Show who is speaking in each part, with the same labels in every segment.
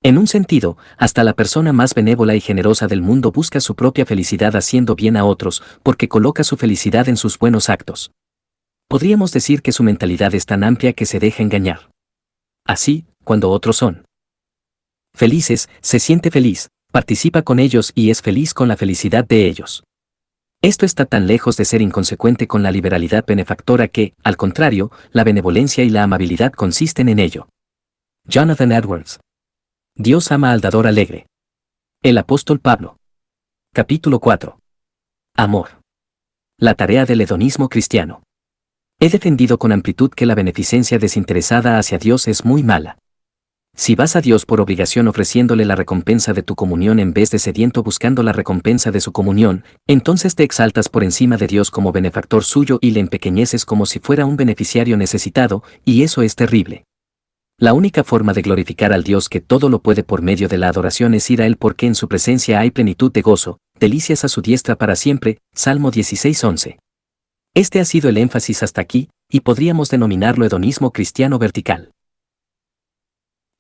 Speaker 1: En un sentido, hasta la persona más benévola y generosa del mundo busca su propia felicidad haciendo bien a otros, porque coloca su felicidad en sus buenos actos. Podríamos decir que su mentalidad es tan amplia que se deja engañar. Así, cuando otros son felices, se siente feliz, participa con ellos y es feliz con la felicidad de ellos. Esto está tan lejos de ser inconsecuente con la liberalidad benefactora que, al contrario, la benevolencia y la amabilidad consisten en ello. Jonathan Edwards. Dios ama al dador alegre. El apóstol Pablo. Capítulo 4. Amor. La tarea del hedonismo cristiano. He defendido con amplitud que la beneficencia desinteresada hacia Dios es muy mala. Si vas a Dios por obligación ofreciéndole la recompensa de tu comunión en vez de sediento buscando la recompensa de su comunión, entonces te exaltas por encima de Dios como benefactor suyo y le empequeñeces como si fuera un beneficiario necesitado, y eso es terrible. La única forma de glorificar al Dios que todo lo puede por medio de la adoración es ir a Él porque en su presencia hay plenitud de gozo, delicias a su diestra para siempre, Salmo 16:11. Este ha sido el énfasis hasta aquí, y podríamos denominarlo hedonismo cristiano vertical.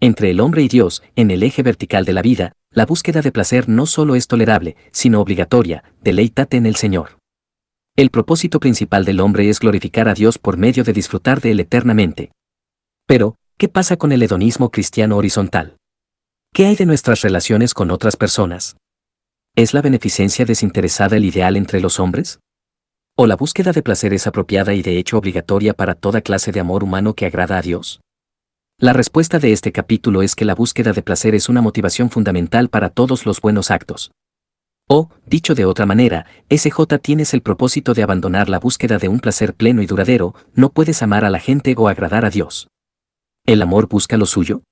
Speaker 1: Entre el hombre y Dios, en el eje vertical de la vida, la búsqueda de placer no solo es tolerable, sino obligatoria, deleítate en el Señor. El propósito principal del hombre es glorificar a Dios por medio de disfrutar de Él eternamente. Pero, ¿qué pasa con el hedonismo cristiano horizontal? ¿Qué hay de nuestras relaciones con otras personas? ¿Es la beneficencia desinteresada el ideal entre los hombres? ¿O la búsqueda de placer es apropiada y de hecho obligatoria para toda clase de amor humano que agrada a Dios? La respuesta de este capítulo es que la búsqueda de placer es una motivación fundamental para todos los buenos actos. O, dicho de otra manera, SJ tienes el propósito de abandonar la búsqueda de un placer pleno y duradero, no puedes amar a la gente o agradar a Dios. ¿El amor busca lo suyo?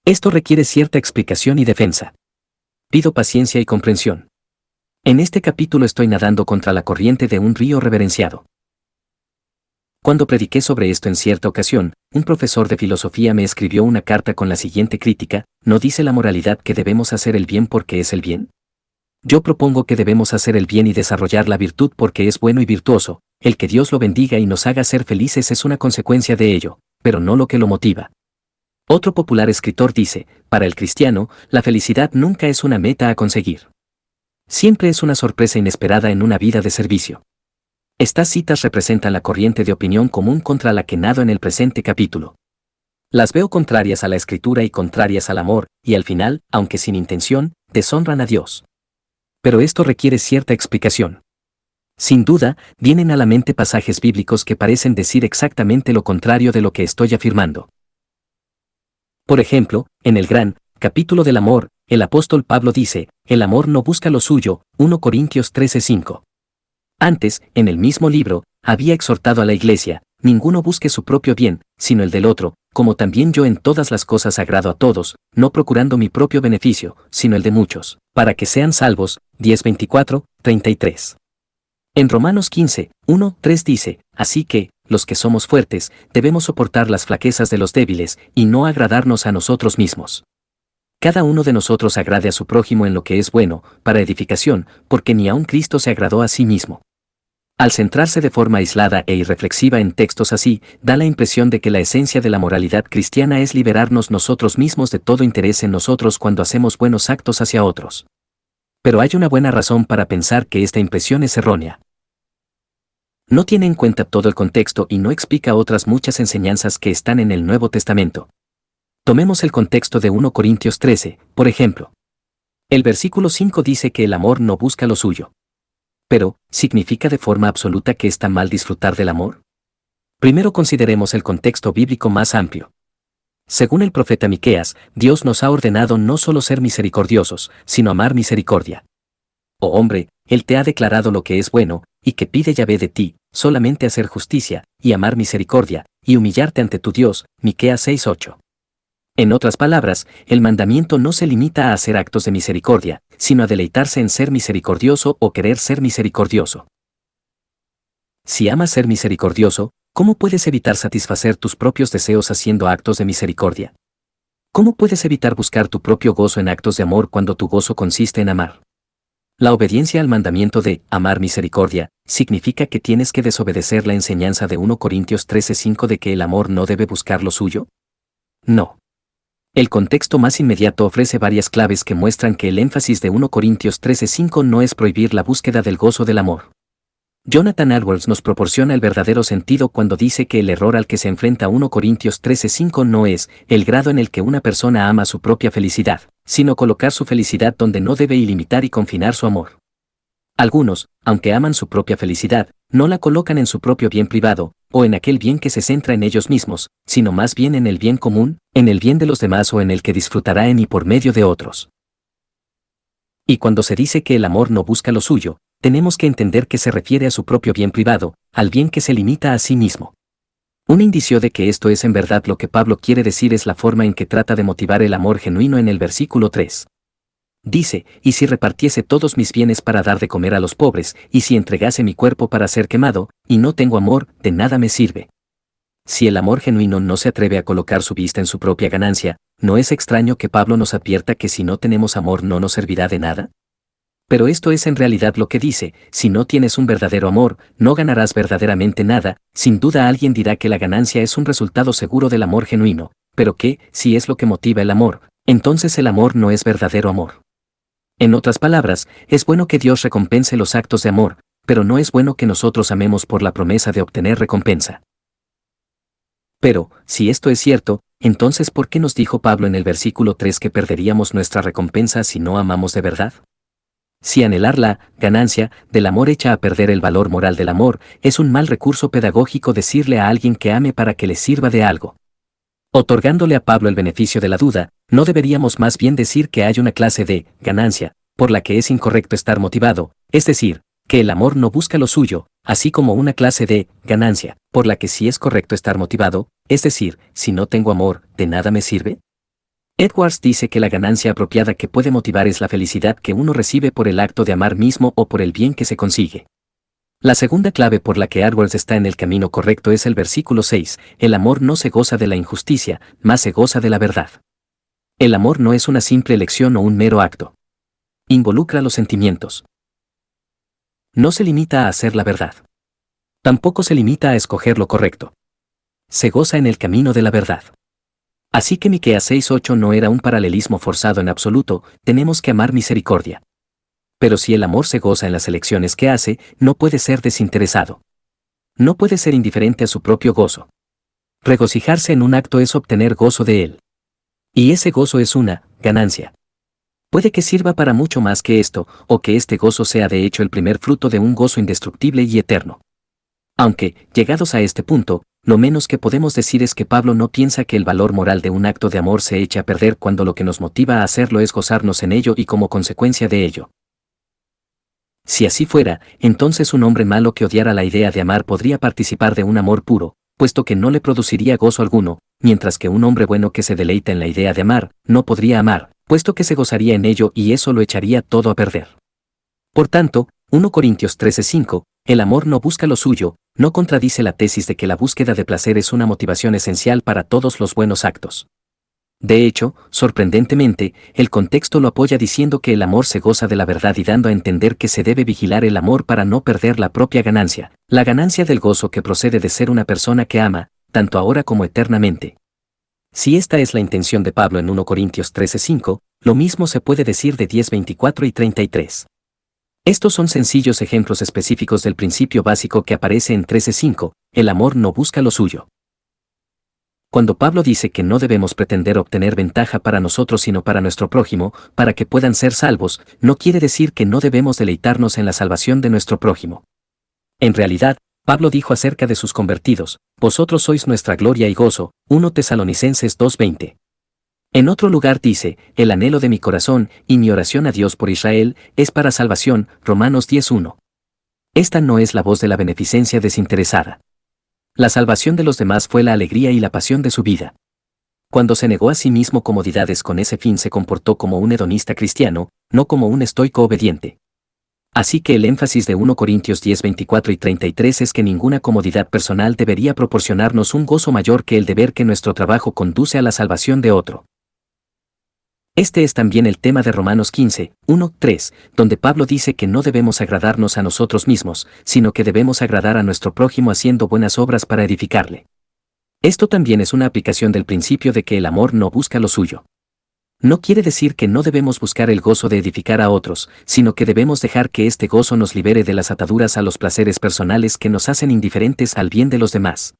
Speaker 1: Esto requiere cierta explicación y defensa. Pido paciencia y comprensión. En este capítulo estoy nadando contra la corriente de un río reverenciado. Cuando prediqué sobre esto en cierta ocasión, un profesor de filosofía me escribió una carta con la siguiente crítica: ¿no dice la moralidad que debemos hacer el bien porque es el bien? Yo propongo que debemos hacer el bien y desarrollar la virtud porque es bueno y virtuoso. El que Dios lo bendiga y nos haga ser felices es una consecuencia de ello, pero no lo que lo motiva. Otro popular escritor dice: para el cristiano, la felicidad nunca es una meta a conseguir. Siempre es una sorpresa inesperada en una vida de servicio. Estas citas representan la corriente de opinión común contra la que nado en el presente capítulo. Las veo contrarias a la Escritura y contrarias al amor, y al final, aunque sin intención, deshonran a Dios. Pero esto requiere cierta explicación. Sin duda, vienen a la mente pasajes bíblicos que parecen decir exactamente lo contrario de lo que estoy afirmando. Por ejemplo, en el gran capítulo del amor, el apóstol Pablo dice: el amor no busca lo suyo, 1 Corintios 13:5. Antes, en el mismo libro, había exhortado a la iglesia: ninguno busque su propio bien, sino el del otro, como también yo en todas las cosas agrado a todos, no procurando mi propio beneficio, sino el de muchos, para que sean salvos. 10:24-33. En Romanos 15:1-3 dice: así que, los que somos fuertes, debemos soportar las flaquezas de los débiles, y no agradarnos a nosotros mismos. Cada uno de nosotros agrade a su prójimo en lo que es bueno, para edificación, porque ni aun Cristo se agradó a sí mismo. Al centrarse de forma aislada e irreflexiva en textos así, da la impresión de que la esencia de la moralidad cristiana es liberarnos nosotros mismos de todo interés en nosotros cuando hacemos buenos actos hacia otros. Pero hay una buena razón para pensar que esta impresión es errónea. No tiene en cuenta todo el contexto y no explica otras muchas enseñanzas que están en el Nuevo Testamento. Tomemos el contexto de 1 Corintios 13, por ejemplo. El versículo 5 dice que el amor no busca lo suyo. Pero, ¿significa de forma absoluta que está mal disfrutar del amor? Primero consideremos el contexto bíblico más amplio. Según el profeta Miqueas, Dios nos ha ordenado no solo ser misericordiosos, sino amar misericordia. Oh hombre, Él te ha declarado lo que es bueno, y que pide Yahvé de ti, solamente hacer justicia, y amar misericordia, y humillarte ante tu Dios. Miqueas 6:8. En otras palabras, el mandamiento no se limita a hacer actos de misericordia, sino a deleitarse en ser misericordioso o querer ser misericordioso. Si amas ser misericordioso, ¿cómo puedes evitar satisfacer tus propios deseos haciendo actos de misericordia? ¿Cómo puedes evitar buscar tu propio gozo en actos de amor cuando tu gozo consiste en amar? La obediencia al mandamiento de amar misericordia significa que tienes que desobedecer la enseñanza de 1 Corintios 13:5 de que el amor no debe buscar lo suyo. No. El contexto más inmediato ofrece varias claves que muestran que el énfasis de 1 Corintios 13:5 no es prohibir la búsqueda del gozo del amor. Jonathan Edwards nos proporciona el verdadero sentido cuando dice que el error al que se enfrenta 1 Corintios 13:5 no es el grado en el que una persona ama su propia felicidad, sino colocar su felicidad donde no debe y limitar y confinar su amor. Algunos, aunque aman su propia felicidad, no la colocan en su propio bien privado, o en aquel bien que se centra en ellos mismos, sino más bien en el bien común, en el bien de los demás o en el que disfrutará en y por medio de otros. Y cuando se dice que el amor no busca lo suyo, tenemos que entender que se refiere a su propio bien privado, al bien que se limita a sí mismo. Un indicio de que esto es en verdad lo que Pablo quiere decir es la forma en que trata de motivar el amor genuino en el versículo 3. Dice, y si repartiese todos mis bienes para dar de comer a los pobres, y si entregase mi cuerpo para ser quemado, y no tengo amor, de nada me sirve. Si el amor genuino no se atreve a colocar su vista en su propia ganancia, ¿no es extraño que Pablo nos advierta que si no tenemos amor no nos servirá de nada? Pero esto es en realidad lo que dice, si no tienes un verdadero amor, no ganarás verdaderamente nada. Sin duda alguien dirá que la ganancia es un resultado seguro del amor genuino, pero que, si es lo que motiva el amor, entonces el amor no es verdadero amor. En otras palabras, es bueno que Dios recompense los actos de amor, pero no es bueno que nosotros amemos por la promesa de obtener recompensa. Pero, si esto es cierto, entonces ¿por qué nos dijo Pablo en el versículo 3 que perderíamos nuestra recompensa si no amamos de verdad? Si anhelar la ganancia del amor echa a perder el valor moral del amor, es un mal recurso pedagógico decirle a alguien que ame para que le sirva de algo. Otorgándole a Pablo el beneficio de la duda, ¿no deberíamos más bien decir que hay una clase de ganancia, por la que es incorrecto estar motivado, es decir, que el amor no busca lo suyo, así como una clase de ganancia, por la que sí es correcto estar motivado, es decir, si no tengo amor, ¿de nada me sirve? Edwards dice que la ganancia apropiada que puede motivar es la felicidad que uno recibe por el acto de amar mismo o por el bien que se consigue. La segunda clave por la que Edwards está en el camino correcto es el versículo 6, el amor no se goza de la injusticia, más se goza de la verdad. El amor no es una simple elección o un mero acto. Involucra los sentimientos. No se limita a hacer la verdad. Tampoco se limita a escoger lo correcto. Se goza en el camino de la verdad. Así que Miqueas 6:8 no era un paralelismo forzado en absoluto, tenemos que amar misericordia. Pero si el amor se goza en las elecciones que hace, no puede ser desinteresado. No puede ser indiferente a su propio gozo. Regocijarse en un acto es obtener gozo de él. Y ese gozo es una ganancia. Puede que sirva para mucho más que esto, o que este gozo sea de hecho el primer fruto de un gozo indestructible y eterno. Aunque, llegados a este punto, lo menos que podemos decir es que Pablo no piensa que el valor moral de un acto de amor se eche a perder cuando lo que nos motiva a hacerlo es gozarnos en ello y como consecuencia de ello. Si así fuera, entonces un hombre malo que odiara la idea de amar podría participar de un amor puro, puesto que no le produciría gozo alguno, mientras que un hombre bueno que se deleita en la idea de amar, no podría amar, puesto que se gozaría en ello y eso lo echaría todo a perder. Por tanto, 1 Corintios 13:5, el amor no busca lo suyo, no contradice la tesis de que la búsqueda de placer es una motivación esencial para todos los buenos actos. De hecho, sorprendentemente, el contexto lo apoya diciendo que el amor se goza de la verdad y dando a entender que se debe vigilar el amor para no perder la propia ganancia, la ganancia del gozo que procede de ser una persona que ama, tanto ahora como eternamente. Si esta es la intención de Pablo en 1 Corintios 13:5, lo mismo se puede decir de 10:24 y 33. Estos son sencillos ejemplos específicos del principio básico que aparece en 13:5, el amor no busca lo suyo. Cuando Pablo dice que no debemos pretender obtener ventaja para nosotros sino para nuestro prójimo, para que puedan ser salvos, no quiere decir que no debemos deleitarnos en la salvación de nuestro prójimo. En realidad, Pablo dijo acerca de sus convertidos, vosotros sois nuestra gloria y gozo, 1 Tesalonicenses 2:20. En otro lugar dice, el anhelo de mi corazón y mi oración a Dios por Israel es para salvación, Romanos 10:1. Esta no es la voz de la beneficencia desinteresada. La salvación de los demás fue la alegría y la pasión de su vida. Cuando se negó a sí mismo comodidades con ese fin se comportó como un hedonista cristiano, no como un estoico obediente. Así que el énfasis de 1 Corintios 10:24 y 33 es que ninguna comodidad personal debería proporcionarnos un gozo mayor que el de ver que nuestro trabajo conduce a la salvación de otro. Este es también el tema de Romanos 15:1-3, donde Pablo dice que no debemos agradarnos a nosotros mismos, sino que debemos agradar a nuestro prójimo haciendo buenas obras para edificarle. Esto también es una aplicación del principio de que el amor no busca lo suyo. No quiere decir que no debemos buscar el gozo de edificar a otros, sino que debemos dejar que este gozo nos libere de las ataduras a los placeres personales que nos hacen indiferentes al bien de los demás.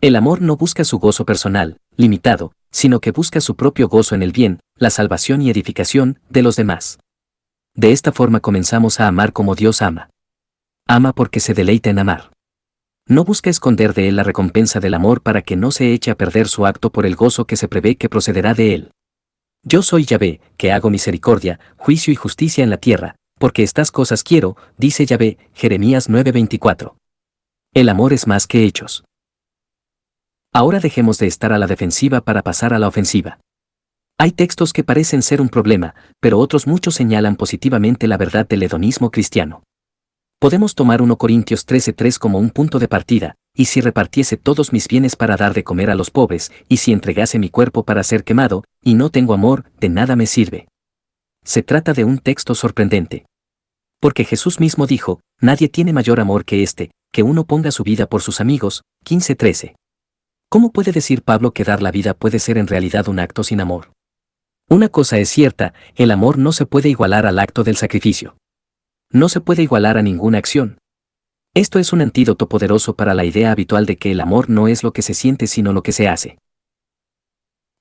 Speaker 1: El amor no busca su gozo personal, limitado, sino que busca su propio gozo en el bien, la salvación y edificación de los demás. De esta forma comenzamos a amar como Dios ama. Ama porque se deleita en amar. No busca esconder de él la recompensa del amor para que no se eche a perder su acto por el gozo que se prevé que procederá de él. Yo soy Yahvé, que hago misericordia, juicio y justicia en la tierra, porque estas cosas quiero, dice Yahvé, Jeremías 9:24. El amor es más que hechos. Ahora dejemos de estar a la defensiva para pasar a la ofensiva. Hay textos que parecen ser un problema, pero otros muchos señalan positivamente la verdad del hedonismo cristiano. Podemos tomar 1 Corintios 13:3 como un punto de partida, y si repartiese todos mis bienes para dar de comer a los pobres, y si entregase mi cuerpo para ser quemado, y no tengo amor, de nada me sirve. Se trata de un texto sorprendente. Porque Jesús mismo dijo, nadie tiene mayor amor que este, que uno ponga su vida por sus amigos, 15:13. ¿Cómo puede decir Pablo que dar la vida puede ser en realidad un acto sin amor? Una cosa es cierta, el amor no se puede igualar al acto del sacrificio. No se puede igualar a ninguna acción. Esto es un antídoto poderoso para la idea habitual de que el amor no es lo que se siente sino lo que se hace.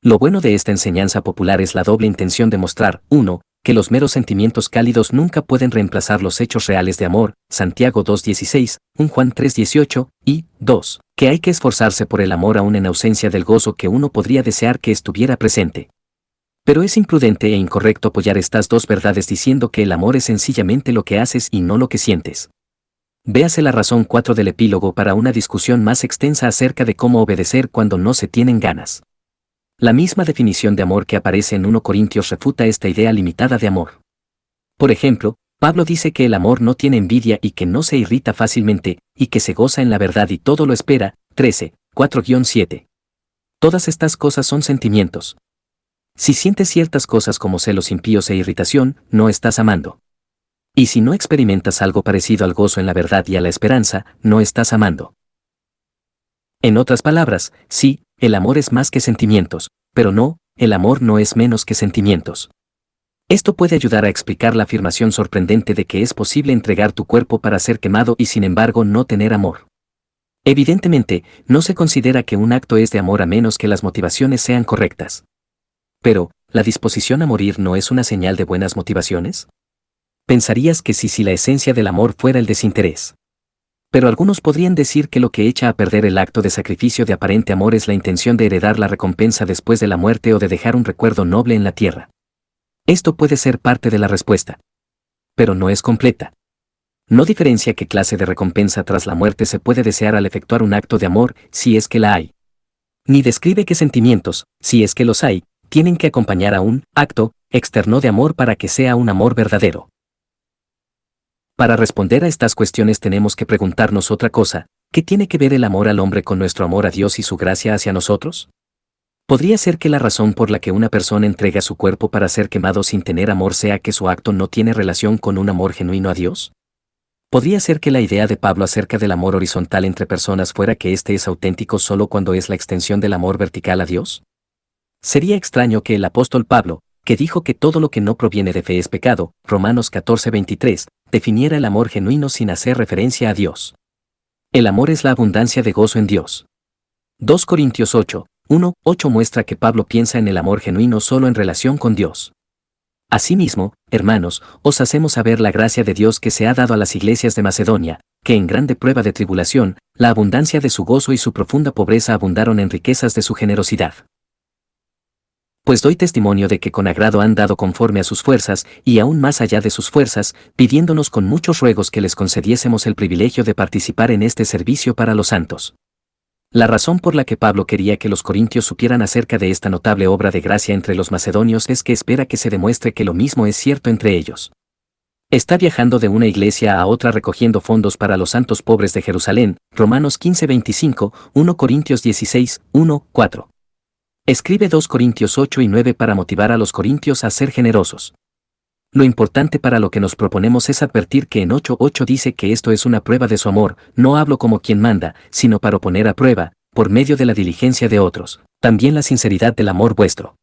Speaker 1: Lo bueno de esta enseñanza popular es la doble intención de mostrar, 1, que los meros sentimientos cálidos nunca pueden reemplazar los hechos reales de amor, Santiago 2:16, 1 Juan 3:18, y 2, que hay que esforzarse por el amor aún en ausencia del gozo que uno podría desear que estuviera presente. Pero es imprudente e incorrecto apoyar estas dos verdades diciendo que el amor es sencillamente lo que haces y no lo que sientes. Véase la razón 4 del epílogo para una discusión más extensa acerca de cómo obedecer cuando no se tienen ganas. La misma definición de amor que aparece en 1 Corintios refuta esta idea limitada de amor. Por ejemplo, Pablo dice que el amor no tiene envidia y que no se irrita fácilmente, y que se goza en la verdad y todo lo espera, 13, 4-7. Todas estas cosas son sentimientos. Si sientes ciertas cosas como celos impíos e irritación, no estás amando. Y si no experimentas algo parecido al gozo en la verdad y a la esperanza, no estás amando. En otras palabras, sí, el amor es más que sentimientos, pero no, el amor no es menos que sentimientos. Esto puede ayudar a explicar la afirmación sorprendente de que es posible entregar tu cuerpo para ser quemado y sin embargo no tener amor. Evidentemente, no se considera que un acto es de amor a menos que las motivaciones sean correctas. Pero, ¿la disposición a morir no es una señal de buenas motivaciones? Pensarías que sí si la esencia del amor fuera el desinterés. Pero algunos podrían decir que lo que echa a perder el acto de sacrificio de aparente amor es la intención de heredar la recompensa después de la muerte o de dejar un recuerdo noble en la tierra. Esto puede ser parte de la respuesta. Pero no es completa. No diferencia qué clase de recompensa tras la muerte se puede desear al efectuar un acto de amor, si es que la hay. Ni describe qué sentimientos, si es que los hay, tienen que acompañar a un acto externo de amor para que sea un amor verdadero. Para responder a estas cuestiones tenemos que preguntarnos otra cosa, ¿qué tiene que ver el amor al hombre con nuestro amor a Dios y su gracia hacia nosotros? ¿Podría ser que la razón por la que una persona entrega su cuerpo para ser quemado sin tener amor sea que su acto no tiene relación con un amor genuino a Dios? ¿Podría ser que la idea de Pablo acerca del amor horizontal entre personas fuera que éste es auténtico solo cuando es la extensión del amor vertical a Dios? Sería extraño que el apóstol Pablo, que dijo que todo lo que no proviene de fe es pecado, Romanos 14:23, definiera el amor genuino sin hacer referencia a Dios. El amor es la abundancia de gozo en Dios. 2 Corintios 8:1-8 muestra que Pablo piensa en el amor genuino solo en relación con Dios. Asimismo, hermanos, os hacemos saber la gracia de Dios que se ha dado a las iglesias de Macedonia, que en grande prueba de tribulación, la abundancia de su gozo y su profunda pobreza abundaron en riquezas de su generosidad. Pues doy testimonio de que con agrado han dado conforme a sus fuerzas, y aún más allá de sus fuerzas, pidiéndonos con muchos ruegos que les concediésemos el privilegio de participar en este servicio para los santos. La razón por la que Pablo quería que los corintios supieran acerca de esta notable obra de gracia entre los macedonios es que espera que se demuestre que lo mismo es cierto entre ellos. Está viajando de una iglesia a otra recogiendo fondos para los santos pobres de Jerusalén, Romanos 15:25, 1 Corintios 16:1-4. Escribe 2 Corintios 8 y 9 para motivar a los corintios a ser generosos. Lo importante para lo que nos proponemos es advertir que en 8:8 dice que esto es una prueba de su amor, no hablo como quien manda, sino para poner a prueba, por medio de la diligencia de otros, también la sinceridad del amor vuestro.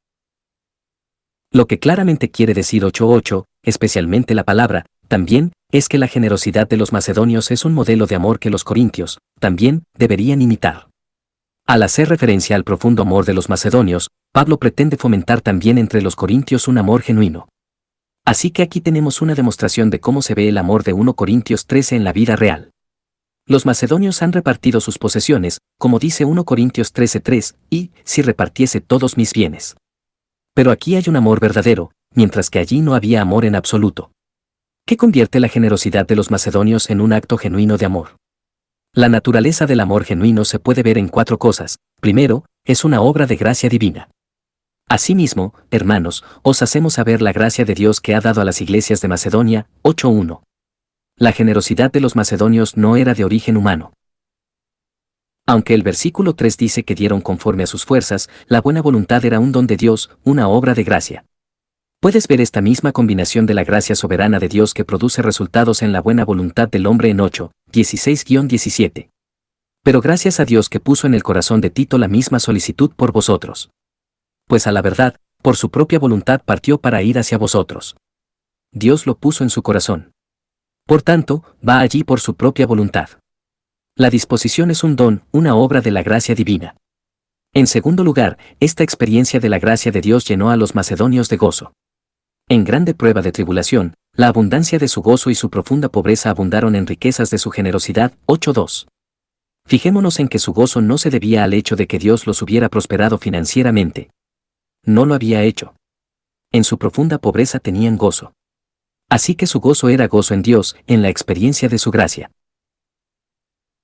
Speaker 1: Lo que claramente quiere decir 8:8, especialmente la palabra, también, es que la generosidad de los macedonios es un modelo de amor que los corintios, también, deberían imitar. Al hacer referencia al profundo amor de los macedonios, Pablo pretende fomentar también entre los corintios un amor genuino. Así que aquí tenemos una demostración de cómo se ve el amor de 1 Corintios 13 en la vida real. Los macedonios han repartido sus posesiones, como dice 1 Corintios 13:3, y, si repartiese todos mis bienes. Pero aquí hay un amor verdadero, mientras que allí no había amor en absoluto. ¿Qué convierte la generosidad de los macedonios en un acto genuino de amor? La naturaleza del amor genuino se puede ver en 4 cosas. Primero, es una obra de gracia divina. Asimismo, hermanos, os hacemos saber la gracia de Dios que ha dado a las iglesias de Macedonia, 8:1. La generosidad de los macedonios no era de origen humano. Aunque el versículo 3 dice que dieron conforme a sus fuerzas, la buena voluntad era un don de Dios, una obra de gracia. Puedes ver esta misma combinación de la gracia soberana de Dios que produce resultados en la buena voluntad del hombre en 8:16-17. Pero gracias a Dios que puso en el corazón de Tito la misma solicitud por vosotros. Pues a la verdad, por su propia voluntad partió para ir hacia vosotros. Dios lo puso en su corazón. Por tanto, va allí por su propia voluntad. La disposición es un don, una obra de la gracia divina. En segundo lugar, esta experiencia de la gracia de Dios llenó a los macedonios de gozo. En grande prueba de tribulación, la abundancia de su gozo y su profunda pobreza abundaron en riquezas de su generosidad, 8:2. Fijémonos en que su gozo no se debía al hecho de que Dios los hubiera prosperado financieramente. No lo había hecho. En su profunda pobreza tenían gozo. Así que su gozo era gozo en Dios, en la experiencia de su gracia.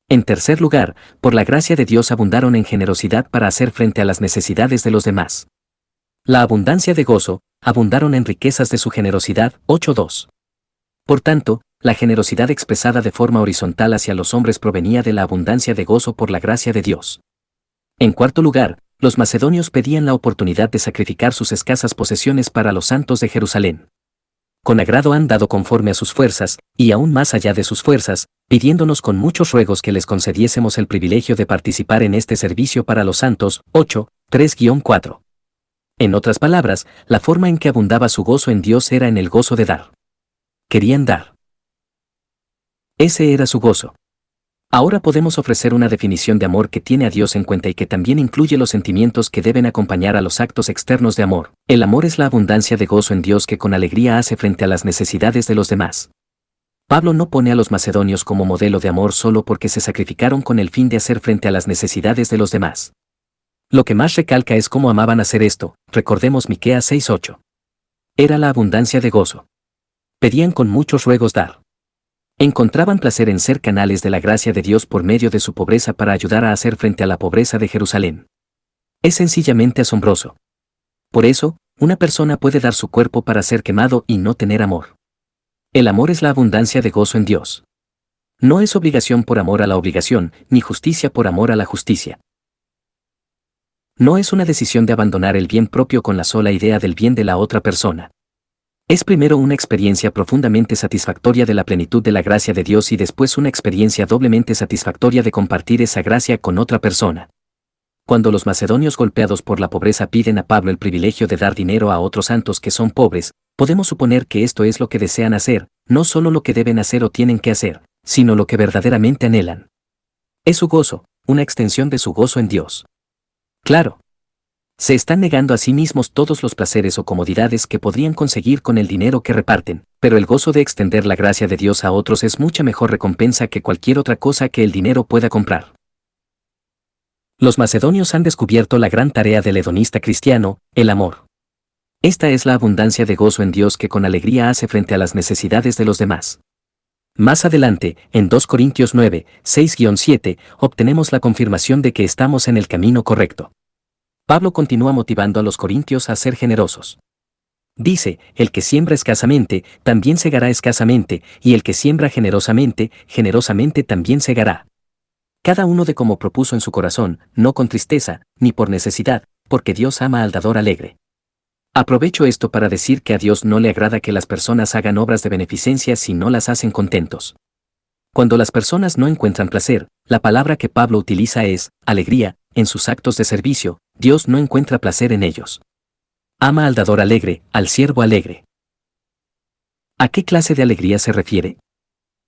Speaker 1: En tercer lugar, por la gracia de Dios abundaron en generosidad para hacer frente a las necesidades de los demás. La abundancia de gozo, abundaron en riquezas de su generosidad, 8:2. Por tanto, la generosidad expresada de forma horizontal hacia los hombres provenía de la abundancia de gozo por la gracia de Dios. En cuarto lugar, los macedonios pedían la oportunidad de sacrificar sus escasas posesiones para los santos de Jerusalén. Con agrado han dado conforme a sus fuerzas, y aún más allá de sus fuerzas, pidiéndonos con muchos ruegos que les concediésemos el privilegio de participar en este servicio para los santos, 8:3-4. En otras palabras, la forma en que abundaba su gozo en Dios era en el gozo de dar. Querían dar. Ese era su gozo. Ahora podemos ofrecer una definición de amor que tiene a Dios en cuenta y que también incluye los sentimientos que deben acompañar a los actos externos de amor. El amor es la abundancia de gozo en Dios que con alegría hace frente a las necesidades de los demás. Pablo no pone a los macedonios como modelo de amor solo porque se sacrificaron con el fin de hacer frente a las necesidades de los demás. Lo que más recalca es cómo amaban hacer esto, recordemos Miqueas 6:8. Era la abundancia de gozo. Pedían con muchos ruegos dar. Encontraban placer en ser canales de la gracia de Dios por medio de su pobreza para ayudar a hacer frente a la pobreza de Jerusalén. Es sencillamente asombroso. Por eso, una persona puede dar su cuerpo para ser quemado y no tener amor. El amor es la abundancia de gozo en Dios. No es obligación por amor a la obligación, ni justicia por amor a la justicia. No es una decisión de abandonar el bien propio con la sola idea del bien de la otra persona. Es primero una experiencia profundamente satisfactoria de la plenitud de la gracia de Dios y después una experiencia doblemente satisfactoria de compartir esa gracia con otra persona. Cuando los macedonios golpeados por la pobreza piden a Pablo el privilegio de dar dinero a otros santos que son pobres, podemos suponer que esto es lo que desean hacer, no solo lo que deben hacer o tienen que hacer, sino lo que verdaderamente anhelan. Es su gozo, una extensión de su gozo en Dios. Claro. Se están negando a sí mismos todos los placeres o comodidades que podrían conseguir con el dinero que reparten, pero el gozo de extender la gracia de Dios a otros es mucha mejor recompensa que cualquier otra cosa que el dinero pueda comprar. Los macedonios han descubierto la gran tarea del hedonista cristiano, el amor. Esta es la abundancia de gozo en Dios que con alegría hace frente a las necesidades de los demás. Más adelante, en 2 Corintios 9, 6-7, obtenemos la confirmación de que estamos en el camino correcto. Pablo continúa motivando a los corintios a ser generosos. Dice, el que siembra escasamente, también segará escasamente, y el que siembra generosamente, generosamente también segará. Cada uno de como propuso en su corazón, no con tristeza, ni por necesidad, porque Dios ama al dador alegre. Aprovecho esto para decir que a Dios no le agrada que las personas hagan obras de beneficencia si no las hacen contentos. Cuando las personas no encuentran placer, la palabra que Pablo utiliza es alegría, en sus actos de servicio, Dios no encuentra placer en ellos. Ama al dador alegre, al siervo alegre. ¿A qué clase de alegría se refiere?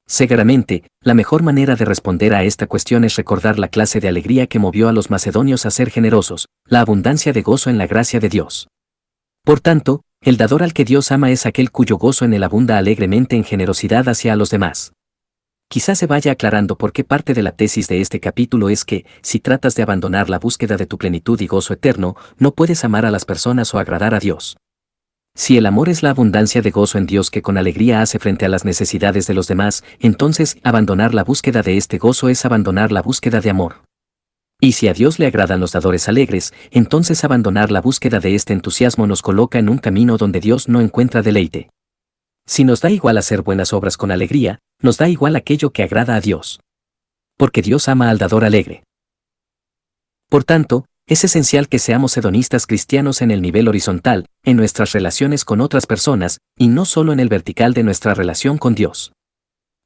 Speaker 1: Seguramente, la mejor manera de responder a esta cuestión es recordar la clase de alegría que movió a los macedonios a ser generosos, la abundancia de gozo en la gracia de Dios. Por tanto, el dador al que Dios ama es aquel cuyo gozo en él abunda alegremente en generosidad hacia los demás. Quizás se vaya aclarando por qué parte de la tesis de este capítulo es que, si tratas de abandonar la búsqueda de tu plenitud y gozo eterno, no puedes amar a las personas o agradar a Dios. Si el amor es la abundancia de gozo en Dios que con alegría hace frente a las necesidades de los demás, entonces abandonar la búsqueda de este gozo es abandonar la búsqueda de amor. Y si a Dios le agradan los dadores alegres, entonces abandonar la búsqueda de este entusiasmo nos coloca en un camino donde Dios no encuentra deleite. Si nos da igual hacer buenas obras con alegría, nos da igual aquello que agrada a Dios. Porque Dios ama al dador alegre. Por tanto, es esencial que seamos hedonistas cristianos en el nivel horizontal, en nuestras relaciones con otras personas, y no solo en el vertical de nuestra relación con Dios.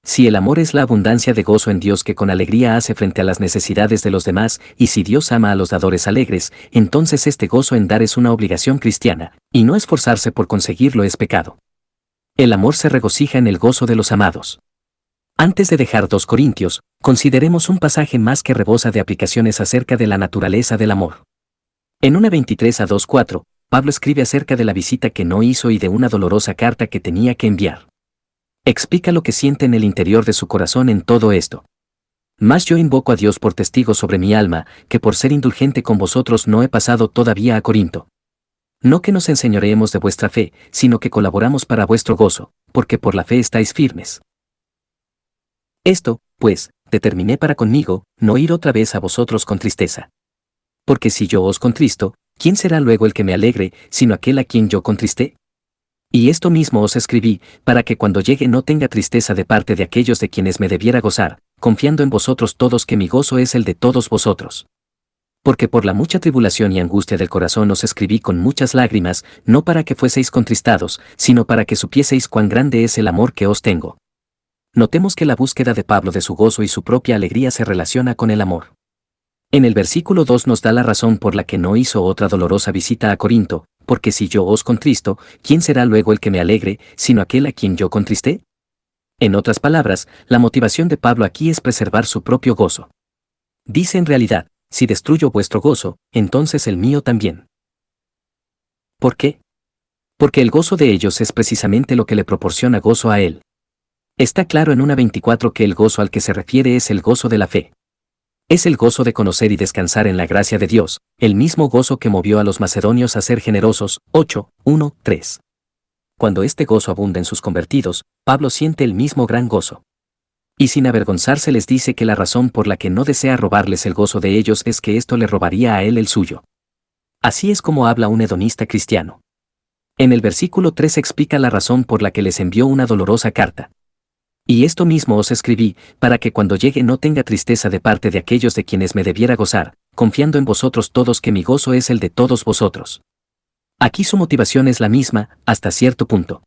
Speaker 1: Si el amor es la abundancia de gozo en Dios que con alegría hace frente a las necesidades de los demás, y si Dios ama a los dadores alegres, entonces este gozo en dar es una obligación cristiana, y no esforzarse por conseguirlo es pecado. El amor se regocija en el gozo de los amados. Antes de dejar 2 Corintios, consideremos un pasaje más que rebosa de aplicaciones acerca de la naturaleza del amor. En 1:23 a 2:4, Pablo escribe acerca de la visita que no hizo y de una dolorosa carta que tenía que enviar. Explica lo que siente en el interior de su corazón en todo esto. Mas yo invoco a Dios por testigo sobre mi alma, que por ser indulgente con vosotros no he pasado todavía a Corinto. No que nos enseñoreemos de vuestra fe, sino que colaboramos para vuestro gozo, porque por la fe estáis firmes. Esto, pues, determiné para conmigo, no ir otra vez a vosotros con tristeza. Porque si yo os contristo, ¿quién será luego el que me alegre, sino aquel a quien yo contristé? Y esto mismo os escribí, para que cuando llegue no tenga tristeza de parte de aquellos de quienes me debiera gozar, confiando en vosotros todos que mi gozo es el de todos vosotros. Porque por la mucha tribulación y angustia del corazón os escribí con muchas lágrimas, no para que fueseis contristados, sino para que supieseis cuán grande es el amor que os tengo. Notemos que la búsqueda de Pablo de su gozo y su propia alegría se relaciona con el amor. En el versículo 2 nos da la razón por la que no hizo otra dolorosa visita a Corinto, porque si yo os contristo, ¿quién será luego el que me alegre, sino aquel a quien yo contristé? En otras palabras, la motivación de Pablo aquí es preservar su propio gozo. Dice en realidad, si destruyo vuestro gozo, entonces el mío también. ¿Por qué? Porque el gozo de ellos es precisamente lo que le proporciona gozo a él. Está claro en 1:24 que el gozo al que se refiere es el gozo de la fe. Es el gozo de conocer y descansar en la gracia de Dios, el mismo gozo que movió a los macedonios a ser generosos. 8:1-3. Cuando este gozo abunda en sus convertidos, Pablo siente el mismo gran gozo. Y sin avergonzarse les dice que la razón por la que no desea robarles el gozo de ellos es que esto le robaría a él el suyo. Así es como habla un hedonista cristiano. En el versículo 3 explica la razón por la que les envió una dolorosa carta. Y esto mismo os escribí, para que cuando llegue no tenga tristeza de parte de aquellos de quienes me debiera gozar, confiando en vosotros todos que mi gozo es el de todos vosotros. Aquí su motivación es la misma, hasta cierto punto.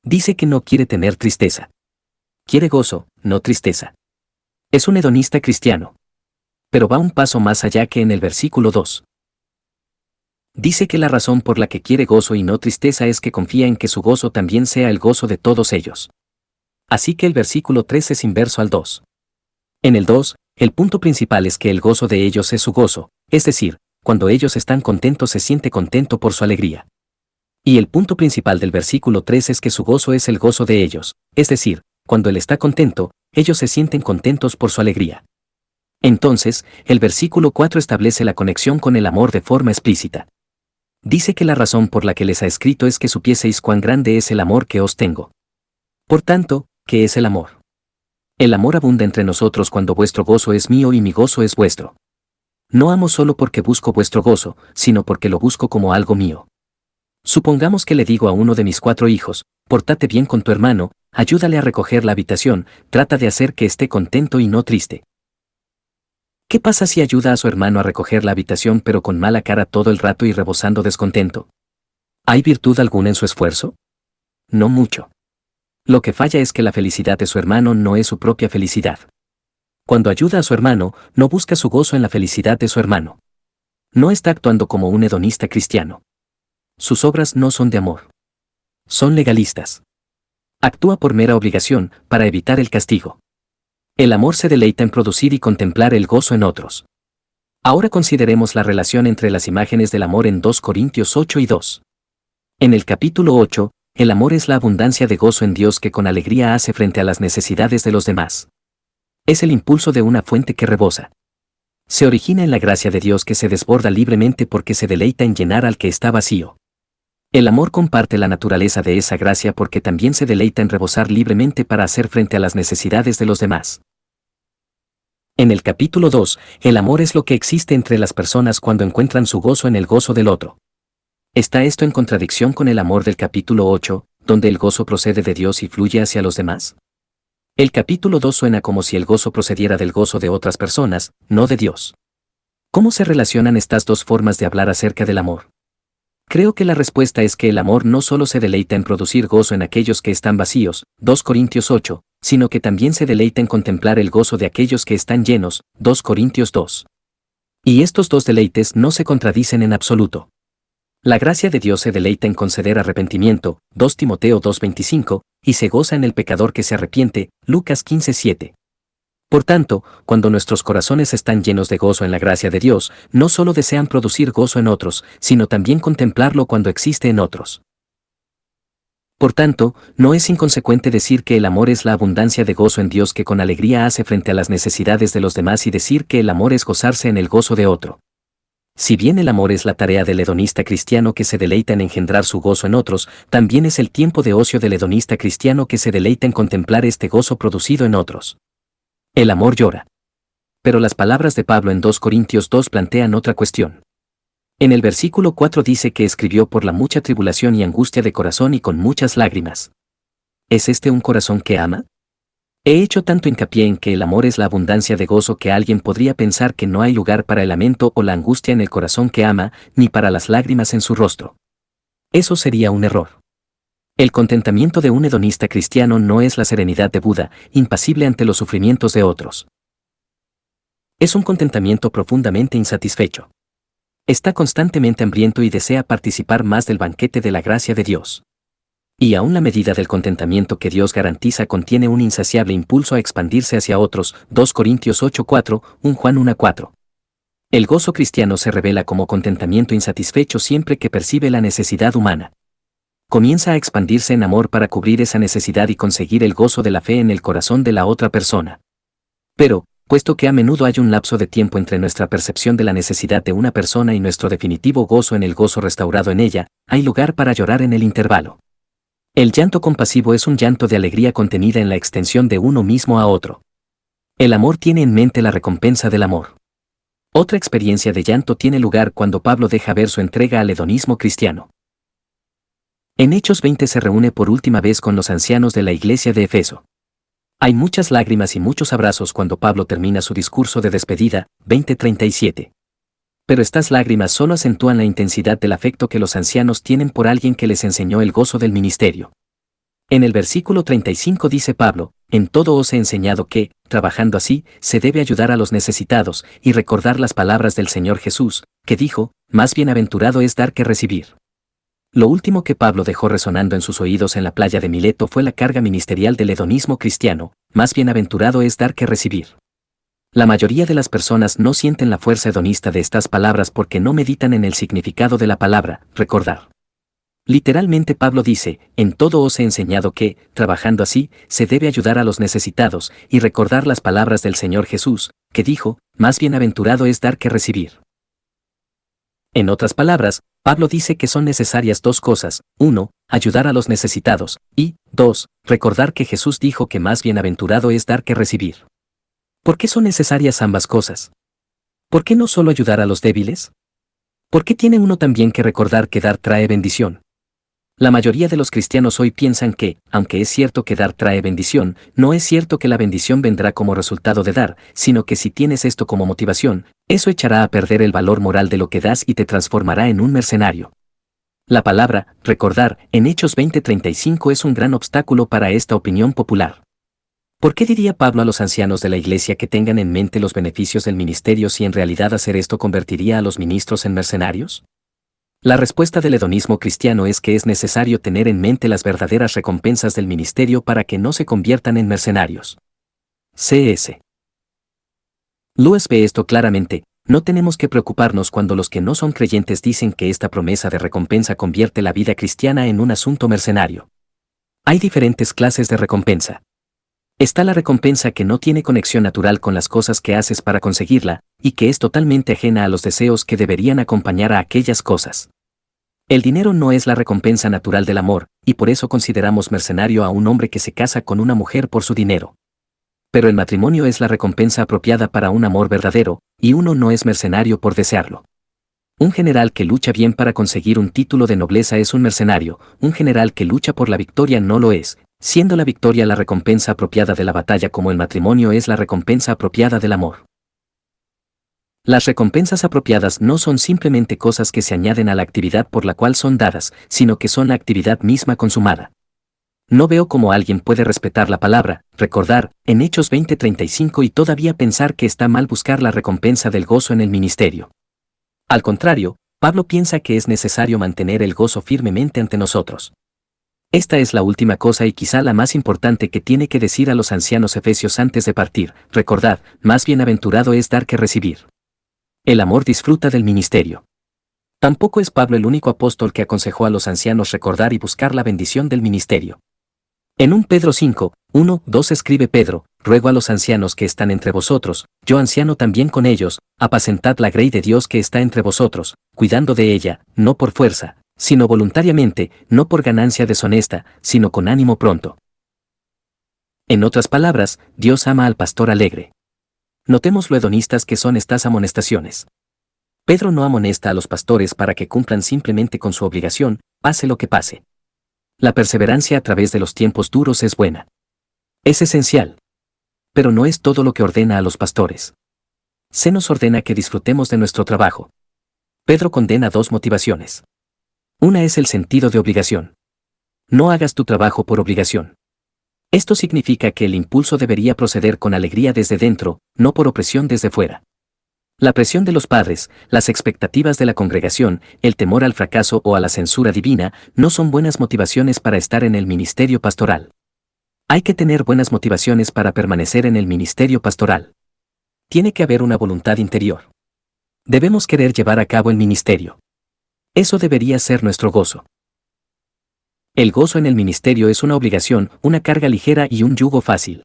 Speaker 1: Dice que no quiere tener tristeza. Quiere gozo, no tristeza. Es un hedonista cristiano. Pero va un paso más allá que en el versículo 2. Dice que la razón por la que quiere gozo y no tristeza es que confía en que su gozo también sea el gozo de todos ellos. Así que el versículo 3 es inverso al 2. En el 2, el punto principal es que el gozo de ellos es su gozo, es decir, cuando ellos están contentos se siente contento por su alegría. Y el punto principal del versículo 3 es que su gozo es el gozo de ellos, es decir, cuando él está contento, ellos se sienten contentos por su alegría. Entonces, el versículo 4 establece la conexión con el amor de forma explícita. Dice que la razón por la que les ha escrito es que supieseis cuán grande es el amor que os tengo. Por tanto, ¿qué es el amor? El amor abunda entre nosotros cuando vuestro gozo es mío y mi gozo es vuestro. No amo solo porque busco vuestro gozo, sino porque lo busco como algo mío. Supongamos que le digo a uno de mis 4 hijos, pórtate bien con tu hermano, ayúdale a recoger la habitación, trata de hacer que esté contento y no triste. ¿Qué pasa si ayuda a su hermano a recoger la habitación pero con mala cara todo el rato y rebosando descontento? ¿Hay virtud alguna en su esfuerzo? No mucho. Lo que falla es que la felicidad de su hermano no es su propia felicidad. Cuando ayuda a su hermano, no busca su gozo en la felicidad de su hermano. No está actuando como un hedonista cristiano. Sus obras no son de amor. Son legalistas. Actúa por mera obligación, para evitar el castigo. El amor se deleita en producir y contemplar el gozo en otros. Ahora consideremos la relación entre las imágenes del amor en 2 Corintios 8 y 2. En el capítulo 8, el amor es la abundancia de gozo en Dios que con alegría hace frente a las necesidades de los demás. Es el impulso de una fuente que rebosa. Se origina en la gracia de Dios que se desborda libremente porque se deleita en llenar al que está vacío. El amor comparte la naturaleza de esa gracia porque también se deleita en rebosar libremente para hacer frente a las necesidades de los demás. En el capítulo 2, el amor es lo que existe entre las personas cuando encuentran su gozo en el gozo del otro. ¿Está esto en contradicción con el amor del capítulo 8, donde el gozo procede de Dios y fluye hacia los demás? El capítulo 2 suena como si el gozo procediera del gozo de otras personas, no de Dios. ¿Cómo se relacionan estas dos formas de hablar acerca del amor? Creo que la respuesta es que el amor no solo se deleita en producir gozo en aquellos que están vacíos, 2 Corintios 8, sino que también se deleita en contemplar el gozo de aquellos que están llenos, 2 Corintios 2. Y estos dos deleites no se contradicen en absoluto. La gracia de Dios se deleita en conceder arrepentimiento, 2 Timoteo 2:25, y se goza en el pecador que se arrepiente, Lucas 15:7. Por tanto, cuando nuestros corazones están llenos de gozo en la gracia de Dios, no solo desean producir gozo en otros, sino también contemplarlo cuando existe en otros. Por tanto, no es inconsecuente decir que el amor es la abundancia de gozo en Dios que con alegría hace frente a las necesidades de los demás y decir que el amor es gozarse en el gozo de otro. Si bien el amor es la tarea del hedonista cristiano que se deleita en engendrar su gozo en otros, también es el tiempo de ocio del hedonista cristiano que se deleita en contemplar este gozo producido en otros. El amor llora. Pero las palabras de Pablo en 2 Corintios 2 plantean otra cuestión. En el versículo 4 dice que escribió por la mucha tribulación y angustia de corazón y con muchas lágrimas. ¿Es este un corazón que ama? He hecho tanto hincapié en que el amor es la abundancia de gozo que alguien podría pensar que no hay lugar para el lamento o la angustia en el corazón que ama, ni para las lágrimas en su rostro. Eso sería un error. El contentamiento de un hedonista cristiano no es la serenidad de Buda, impasible ante los sufrimientos de otros. Es un contentamiento profundamente insatisfecho. Está constantemente hambriento y desea participar más del banquete de la gracia de Dios. Y aún la medida del contentamiento que Dios garantiza contiene un insaciable impulso a expandirse hacia otros, 2 Corintios 8:4, 1 Juan 1:4. El gozo cristiano se revela como contentamiento insatisfecho siempre que percibe la necesidad humana. Comienza a expandirse en amor para cubrir esa necesidad y conseguir el gozo de la fe en el corazón de la otra persona. Pero, puesto que a menudo hay un lapso de tiempo entre nuestra percepción de la necesidad de una persona y nuestro definitivo gozo en el gozo restaurado en ella, hay lugar para llorar en el intervalo. El llanto compasivo es un llanto de alegría contenida en la extensión de uno mismo a otro. El amor tiene en mente la recompensa del amor. Otra experiencia de llanto tiene lugar cuando Pablo deja ver su entrega al hedonismo cristiano. En Hechos 20 se reúne por última vez con los ancianos de la iglesia de Efeso. Hay muchas lágrimas y muchos abrazos cuando Pablo termina su discurso de despedida, 20:37. Pero estas lágrimas solo acentúan la intensidad del afecto que los ancianos tienen por alguien que les enseñó el gozo del ministerio. En el versículo 35 dice Pablo, en todo os he enseñado que, trabajando así, se debe ayudar a los necesitados y recordar las palabras del Señor Jesús, que dijo, más bienaventurado es dar que recibir. Lo último que Pablo dejó resonando en sus oídos en la playa de Mileto fue la carga ministerial del hedonismo cristiano, más bienaventurado es dar que recibir. La mayoría de las personas no sienten la fuerza hedonista de estas palabras porque no meditan en el significado de la palabra, recordar. Literalmente Pablo dice, en todo os he enseñado que, trabajando así, se debe ayudar a los necesitados y recordar las palabras del Señor Jesús, que dijo, más bienaventurado es dar que recibir. En otras palabras, Pablo dice que son necesarias dos cosas, 1, ayudar a los necesitados, y, 2, recordar que Jesús dijo que más bienaventurado es dar que recibir. ¿Por qué son necesarias ambas cosas? ¿Por qué no solo ayudar a los débiles? ¿Por qué tiene uno también que recordar que dar trae bendición? La mayoría de los cristianos hoy piensan que, aunque es cierto que dar trae bendición, no es cierto que la bendición vendrá como resultado de dar, sino que si tienes esto como motivación, eso echará a perder el valor moral de lo que das y te transformará en un mercenario. La palabra, recordar, en Hechos 20:35 es un gran obstáculo para esta opinión popular. ¿Por qué diría Pablo a los ancianos de la iglesia que tengan en mente los beneficios del ministerio si en realidad hacer esto convertiría a los ministros en mercenarios? La respuesta del hedonismo cristiano es que es necesario tener en mente las verdaderas recompensas del ministerio para que no se conviertan en mercenarios. C.S. Lewis ve esto claramente. No tenemos que preocuparnos cuando los que no son creyentes dicen que esta promesa de recompensa convierte la vida cristiana en un asunto mercenario. Hay diferentes clases de recompensa. Está la recompensa que no tiene conexión natural con las cosas que haces para conseguirla, y que es totalmente ajena a los deseos que deberían acompañar a aquellas cosas. El dinero no es la recompensa natural del amor, y por eso consideramos mercenario a un hombre que se casa con una mujer por su dinero. Pero el matrimonio es la recompensa apropiada para un amor verdadero, y uno no es mercenario por desearlo. Un general que lucha bien para conseguir un título de nobleza es un mercenario, un general que lucha por la victoria no lo es, siendo la victoria la recompensa apropiada de la batalla como el matrimonio es la recompensa apropiada del amor. Las recompensas apropiadas no son simplemente cosas que se añaden a la actividad por la cual son dadas, sino que son la actividad misma consumada. No veo cómo alguien puede respetar la palabra, recordar, en Hechos 20:35 y todavía pensar que está mal buscar la recompensa del gozo en el ministerio. Al contrario, Pablo piensa que es necesario mantener el gozo firmemente ante nosotros. Esta es la última cosa y quizá la más importante que tiene que decir a los ancianos efesios antes de partir. Recordad, más bienaventurado es dar que recibir. El amor disfruta del ministerio. Tampoco es Pablo el único apóstol que aconsejó a los ancianos recordar y buscar la bendición del ministerio. En 1 Pedro 5, 1, 2 escribe Pedro, ruego a los ancianos que están entre vosotros, yo anciano también con ellos, apacentad la grey de Dios que está entre vosotros, cuidando de ella, no por fuerza, sino voluntariamente, no por ganancia deshonesta, sino con ánimo pronto. En otras palabras, Dios ama al pastor alegre. Notemos lo hedonistas que son estas amonestaciones. Pedro no amonesta a los pastores para que cumplan simplemente con su obligación, pase lo que pase. La perseverancia a través de los tiempos duros es buena. Es esencial. Pero no es todo lo que ordena a los pastores. Se nos ordena que disfrutemos de nuestro trabajo. Pedro condena dos motivaciones. Una es el sentido de obligación. No hagas tu trabajo por obligación. Esto significa que el impulso debería proceder con alegría desde dentro, no por opresión desde fuera. La presión de los padres, las expectativas de la congregación, el temor al fracaso o a la censura divina, no son buenas motivaciones para estar en el ministerio pastoral. Hay que tener buenas motivaciones para permanecer en el ministerio pastoral. Tiene que haber una voluntad interior. Debemos querer llevar a cabo el ministerio. Eso debería ser nuestro gozo. El gozo en el ministerio es una obligación, una carga ligera y un yugo fácil.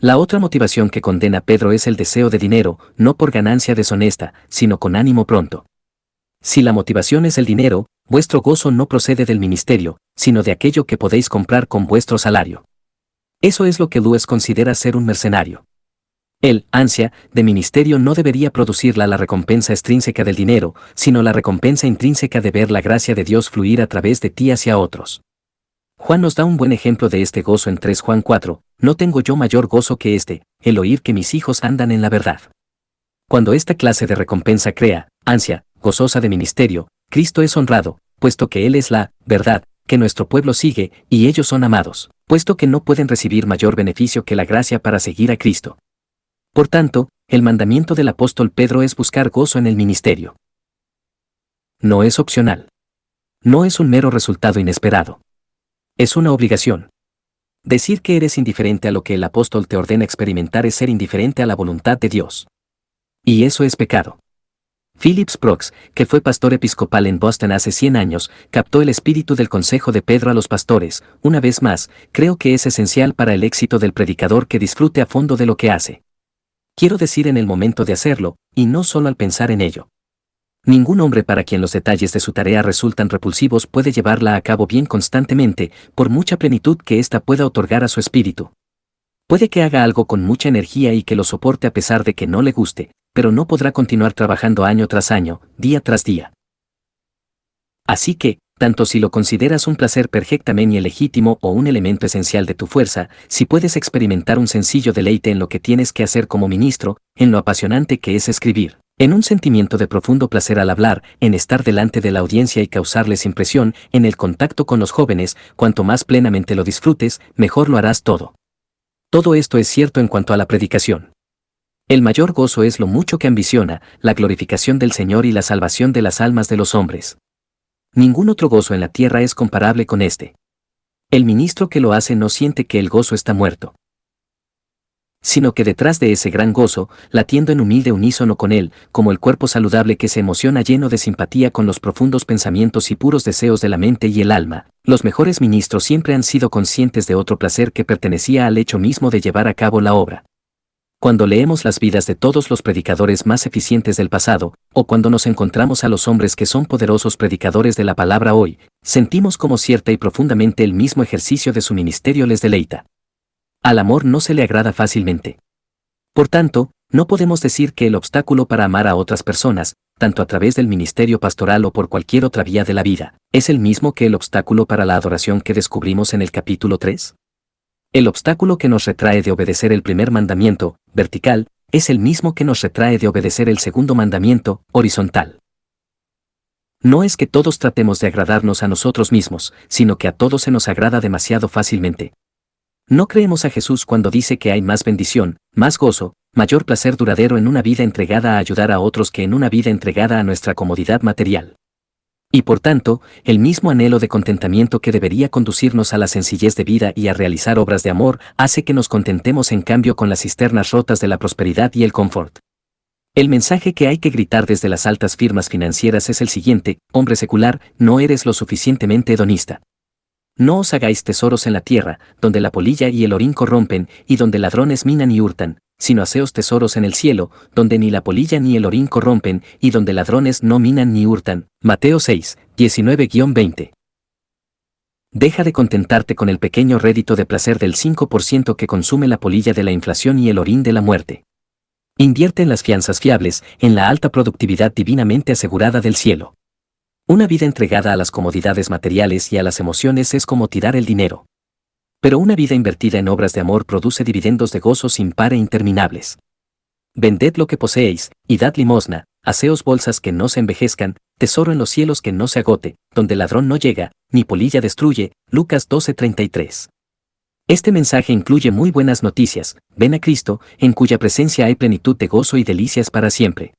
Speaker 1: La otra motivación que condena Pedro es el deseo de dinero, no por ganancia deshonesta, sino con ánimo pronto. Si la motivación es el dinero, vuestro gozo no procede del ministerio, sino de aquello que podéis comprar con vuestro salario. Eso es lo que Lewis considera ser un mercenario. El ansia de ministerio no debería producirla la recompensa extrínseca del dinero, sino la recompensa intrínseca de ver la gracia de Dios fluir a través de ti hacia otros. Juan nos da un buen ejemplo de este gozo en 3 Juan 4, no tengo yo mayor gozo que este, el oír que mis hijos andan en la verdad. Cuando esta clase de recompensa crea, ansia, gozosa de ministerio, Cristo es honrado, puesto que Él es la verdad, que nuestro pueblo sigue, y ellos son amados, puesto que no pueden recibir mayor beneficio que la gracia para seguir a Cristo. Por tanto, el mandamiento del apóstol Pedro es buscar gozo en el ministerio. No es opcional. No es un mero resultado inesperado. Es una obligación. Decir que eres indiferente a lo que el apóstol te ordena experimentar es ser indiferente a la voluntad de Dios. Y eso es pecado. Phillips Brooks, que fue pastor episcopal en Boston hace 100 años, captó el espíritu del consejo de Pedro a los pastores. Una vez más, creo que es esencial para el éxito del predicador que disfrute a fondo de lo que hace. Quiero decir en el momento de hacerlo, y no solo al pensar en ello. Ningún hombre para quien los detalles de su tarea resultan repulsivos puede llevarla a cabo bien constantemente, por mucha plenitud que ésta pueda otorgar a su espíritu. Puede que haga algo con mucha energía y que lo soporte a pesar de que no le guste, pero no podrá continuar trabajando año tras año, día tras día. Así que, tanto si lo consideras un placer perfectamente legítimo o un elemento esencial de tu fuerza, si puedes experimentar un sencillo deleite en lo que tienes que hacer como ministro, en lo apasionante que es escribir, en un sentimiento de profundo placer al hablar, en estar delante de la audiencia y causarles impresión, en el contacto con los jóvenes, cuanto más plenamente lo disfrutes, mejor lo harás todo. Todo esto es cierto en cuanto a la predicación. El mayor gozo es lo mucho que ambiciona, la glorificación del Señor y la salvación de las almas de los hombres. Ningún otro gozo en la tierra es comparable con este. El ministro que lo hace no siente que el gozo está muerto, sino que detrás de ese gran gozo, latiendo en humilde unísono con él, como el cuerpo saludable que se emociona lleno de simpatía con los profundos pensamientos y puros deseos de la mente y el alma, los mejores ministros siempre han sido conscientes de otro placer que pertenecía al hecho mismo de llevar a cabo la obra. Cuando leemos las vidas de todos los predicadores más eficientes del pasado, o cuando nos encontramos a los hombres que son poderosos predicadores de la palabra hoy, sentimos como cierta y profundamente el mismo ejercicio de su ministerio les deleita. Al amor no se le agrada fácilmente. Por tanto, no podemos decir que el obstáculo para amar a otras personas, tanto a través del ministerio pastoral o por cualquier otra vía de la vida, es el mismo que el obstáculo para la adoración que descubrimos en el capítulo 3. El obstáculo que nos retrae de obedecer el primer mandamiento, vertical, es el mismo que nos retrae de obedecer el segundo mandamiento, horizontal. No es que todos tratemos de agradarnos a nosotros mismos, sino que a todos se nos agrada demasiado fácilmente. No creemos a Jesús cuando dice que hay más bendición, más gozo, mayor placer duradero en una vida entregada a ayudar a otros que en una vida entregada a nuestra comodidad material. Y por tanto, el mismo anhelo de contentamiento que debería conducirnos a la sencillez de vida y a realizar obras de amor, hace que nos contentemos en cambio con las cisternas rotas de la prosperidad y el confort. El mensaje que hay que gritar desde las altas firmas financieras es el siguiente: hombre secular, no eres lo suficientemente hedonista. No os hagáis tesoros en la tierra, donde la polilla y el orín corrompen, y donde ladrones minan y hurtan, sino haceos tesoros en el cielo, donde ni la polilla ni el orín corrompen, y donde ladrones no minan ni hurtan. Mateo 6, 19-20. Deja de contentarte con el pequeño rédito de placer del 5% que consume la polilla de la inflación y el orín de la muerte. Invierte en las fianzas fiables, en la alta productividad divinamente asegurada del cielo. Una vida entregada a las comodidades materiales y a las emociones es como tirar el dinero. Pero una vida invertida en obras de amor produce dividendos de gozo sin par e interminables. Vended lo que poseéis, y dad limosna, haceos bolsas que no se envejezcan, tesoro en los cielos que no se agote, donde ladrón no llega, ni polilla destruye. Lucas 12:33. Este mensaje incluye muy buenas noticias: ven a Cristo, en cuya presencia hay plenitud de gozo y delicias para siempre.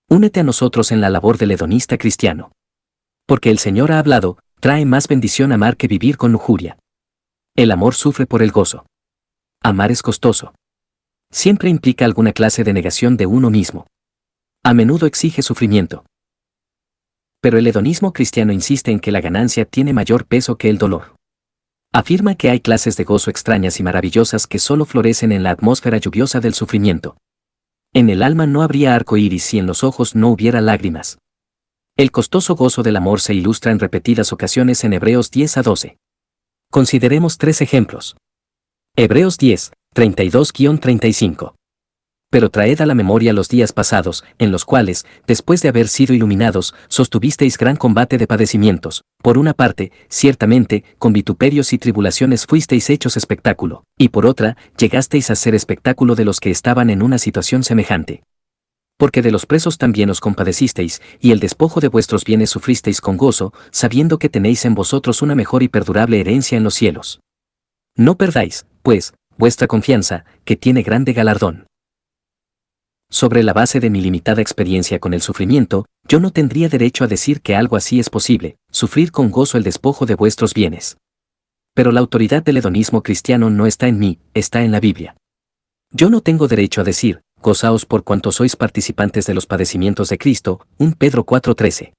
Speaker 1: Únete a nosotros en la labor del hedonista cristiano. Porque el Señor ha hablado, trae más bendición amar que vivir con lujuria. El amor sufre por el gozo. Amar es costoso. Siempre implica alguna clase de negación de uno mismo. A menudo exige sufrimiento. Pero el hedonismo cristiano insiste en que la ganancia tiene mayor peso que el dolor. Afirma que hay clases de gozo extrañas y maravillosas que solo florecen en la atmósfera lluviosa del sufrimiento. En el alma no habría arco iris si en los ojos no hubiera lágrimas. El costoso gozo del amor se ilustra en repetidas ocasiones en Hebreos 10-12. Consideremos 3 ejemplos. Hebreos 10, 32-35. Pero traed a la memoria los días pasados, en los cuales, después de haber sido iluminados, sostuvisteis gran combate de padecimientos. Por una parte, ciertamente, con vituperios y tribulaciones fuisteis hechos espectáculo, y por otra, llegasteis a ser espectáculo de los que estaban en una situación semejante. Porque de los presos también os compadecisteis, y el despojo de vuestros bienes sufristeis con gozo, sabiendo que tenéis en vosotros una mejor y perdurable herencia en los cielos. No perdáis, pues, vuestra confianza, que tiene grande galardón. Sobre la base de mi limitada experiencia con el sufrimiento, yo no tendría derecho a decir que algo así es posible, sufrir con gozo el despojo de vuestros bienes. Pero la autoridad del hedonismo cristiano no está en mí, está en la Biblia. Yo no tengo derecho a decir, gozaos por cuanto sois participantes de los padecimientos de Cristo, 1 Pedro 4:13.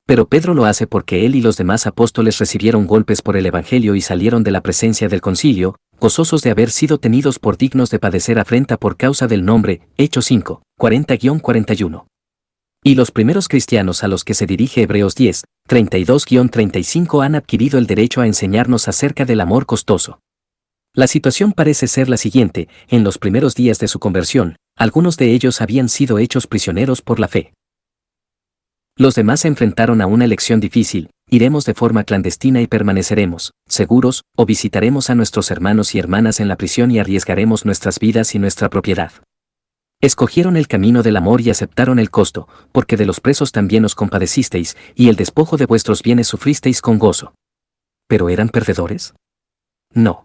Speaker 1: Pero Pedro lo hace porque él y los demás apóstoles recibieron golpes por el Evangelio y salieron de la presencia del concilio, gozosos de haber sido tenidos por dignos de padecer afrenta por causa del nombre. Hechos 5, 40-41. Y los primeros cristianos a los que se dirige Hebreos 10, 32-35 han adquirido el derecho a enseñarnos acerca del amor costoso. La situación parece ser la siguiente: en los primeros días de su conversión, algunos de ellos habían sido hechos prisioneros por la fe. Los demás se enfrentaron a una elección difícil: iremos de forma clandestina y permaneceremos seguros, o visitaremos a nuestros hermanos y hermanas en la prisión y arriesgaremos nuestras vidas y nuestra propiedad. Escogieron el camino del amor y aceptaron el costo, porque de los presos también os compadecisteis, y el despojo de vuestros bienes sufristeis con gozo. ¿Pero eran perdedores? No.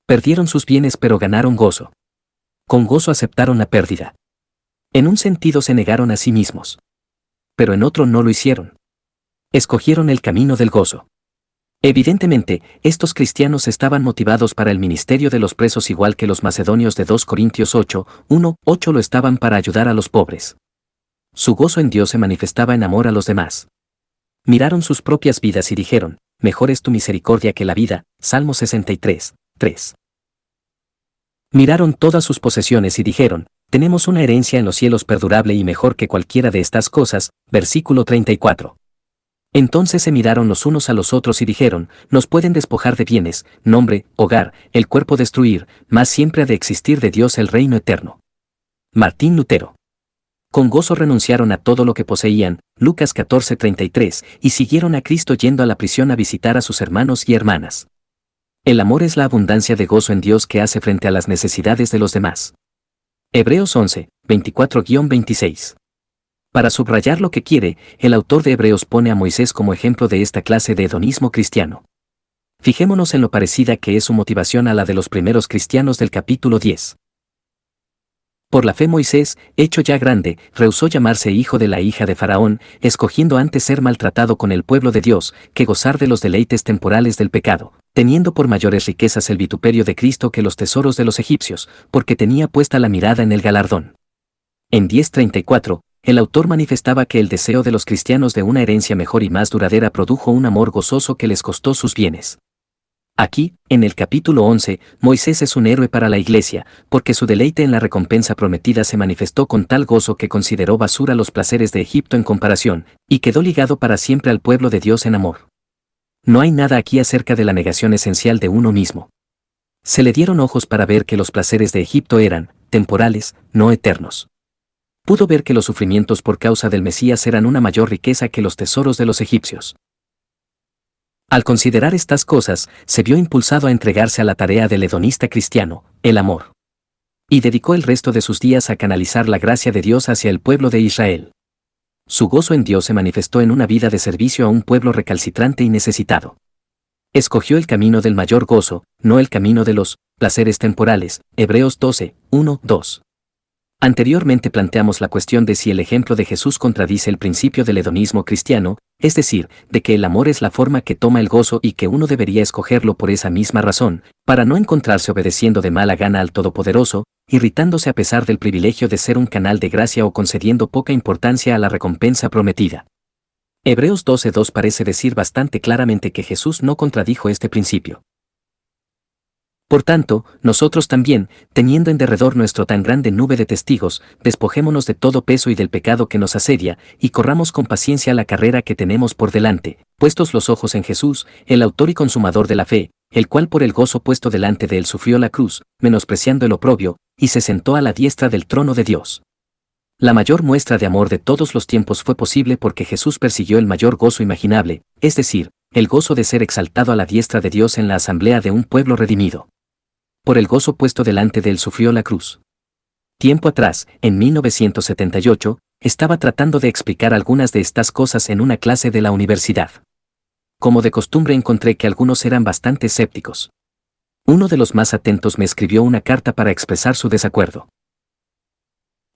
Speaker 1: Perdieron sus bienes pero ganaron gozo. Con gozo aceptaron la pérdida. En un sentido se negaron a sí mismos. Pero en otro no lo hicieron. Escogieron el camino del gozo. Evidentemente, estos cristianos estaban motivados para el ministerio de los presos igual que los macedonios de 2 Corintios 8, 1, 8 lo estaban para ayudar a los pobres. Su gozo en Dios se manifestaba en amor a los demás. Miraron sus propias vidas y dijeron, mejor es tu misericordia que la vida, Salmo 63, 3. Miraron todas sus posesiones y dijeron, tenemos una herencia en los cielos perdurable y mejor que cualquiera de estas cosas, versículo 34. Entonces se miraron los unos a los otros y dijeron, nos pueden despojar de bienes, nombre, hogar, el cuerpo destruir, mas siempre ha de existir de Dios el reino eterno. Martín Lutero. Con gozo renunciaron a todo lo que poseían, Lucas 14:33, y siguieron a Cristo yendo a la prisión a visitar a sus hermanos y hermanas. El amor es la abundancia de gozo en Dios que hace frente a las necesidades de los demás. Hebreos 11, 24-26. Para subrayar lo que quiere, el autor de Hebreos pone a Moisés como ejemplo de esta clase de hedonismo cristiano. Fijémonos en lo parecida que es su motivación a la de los primeros cristianos del capítulo 10. Por la fe Moisés, hecho ya grande, rehusó llamarse hijo de la hija de Faraón, escogiendo antes ser maltratado con el pueblo de Dios, que gozar de los deleites temporales del pecado, teniendo por mayores riquezas el vituperio de Cristo que los tesoros de los egipcios, porque tenía puesta la mirada en el galardón. En 10:34, el autor manifestaba que el deseo de los cristianos de una herencia mejor y más duradera produjo un amor gozoso que les costó sus bienes. Aquí, en el capítulo 11, Moisés es un héroe para la iglesia, porque su deleite en la recompensa prometida se manifestó con tal gozo que consideró basura los placeres de Egipto en comparación, y quedó ligado para siempre al pueblo de Dios en amor. No hay nada aquí acerca de la negación esencial de uno mismo. Se le dieron ojos para ver que los placeres de Egipto eran temporales, no eternos. Pudo ver que los sufrimientos por causa del Mesías eran una mayor riqueza que los tesoros de los egipcios. Al considerar estas cosas, se vio impulsado a entregarse a la tarea del hedonista cristiano, el amor. Y dedicó el resto de sus días a canalizar la gracia de Dios hacia el pueblo de Israel. Su gozo en Dios se manifestó en una vida de servicio a un pueblo recalcitrante y necesitado. Escogió el camino del mayor gozo, no el camino de los placeres temporales, Hebreos 12, 1, 2. Anteriormente planteamos la cuestión de si el ejemplo de Jesús contradice el principio del hedonismo cristiano, es decir, de que el amor es la forma que toma el gozo y que uno debería escogerlo por esa misma razón, para no encontrarse obedeciendo de mala gana al Todopoderoso, irritándose a pesar del privilegio de ser un canal de gracia o concediendo poca importancia a la recompensa prometida. Hebreos 12:2 parece decir bastante claramente que Jesús no contradijo este principio. Por tanto, nosotros también, teniendo en derredor nuestro tan grande nube de testigos, despojémonos de todo peso y del pecado que nos asedia, y corramos con paciencia la carrera que tenemos por delante, puestos los ojos en Jesús, el autor y consumador de la fe, el cual por el gozo puesto delante de él sufrió la cruz, menospreciando el oprobio, y se sentó a la diestra del trono de Dios. La mayor muestra de amor de todos los tiempos fue posible porque Jesús persiguió el mayor gozo imaginable, es decir, el gozo de ser exaltado a la diestra de Dios en la asamblea de un pueblo redimido. Por el gozo puesto delante de él sufrió la cruz. Tiempo atrás, en 1978, estaba tratando de explicar algunas de estas cosas en una clase de la universidad. Como de costumbre encontré que algunos eran bastante escépticos. Uno de los más atentos me escribió una carta para expresar su desacuerdo.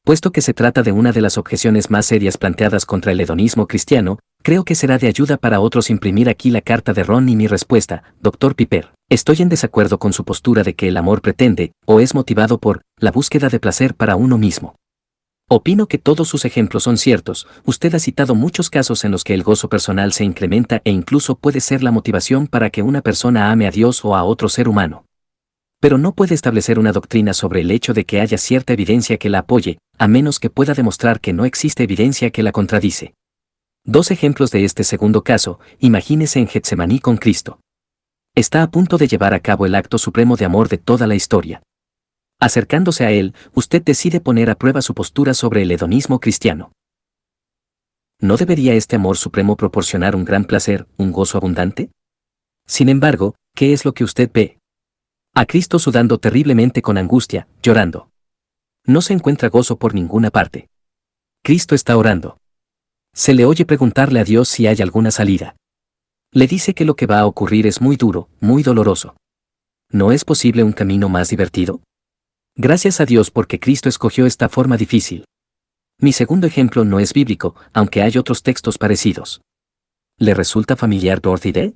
Speaker 1: Puesto que se trata de una de las objeciones más serias planteadas contra el hedonismo cristiano, creo que será de ayuda para otros imprimir aquí la carta de Ron y mi respuesta, Dr. Piper. Estoy en desacuerdo con su postura de que el amor pretende, o es motivado por, la búsqueda de placer para uno mismo. Opino que todos sus ejemplos son ciertos, usted ha citado muchos casos en los que el gozo personal se incrementa e incluso puede ser la motivación para que una persona ame a Dios o a otro ser humano. Pero no puede establecer una doctrina sobre el hecho de que haya cierta evidencia que la apoye, a menos que pueda demostrar que no existe evidencia que la contradice. Dos ejemplos de este segundo caso, imagínese en Getsemaní con Cristo. Está a punto de llevar a cabo el acto supremo de amor de toda la historia. Acercándose a él, usted decide poner a prueba su postura sobre el hedonismo cristiano. ¿No debería este amor supremo proporcionar un gran placer, un gozo abundante? Sin embargo, ¿qué es lo que usted ve? A Cristo sudando terriblemente con angustia, llorando. No se encuentra gozo por ninguna parte. Cristo está orando. Se le oye preguntarle a Dios si hay alguna salida. Le dice que lo que va a ocurrir es muy duro, muy doloroso. ¿No es posible un camino más divertido? Gracias a Dios porque Cristo escogió esta forma difícil. Mi segundo ejemplo no es bíblico, aunque hay otros textos parecidos. ¿Le resulta familiar Dorothy Day?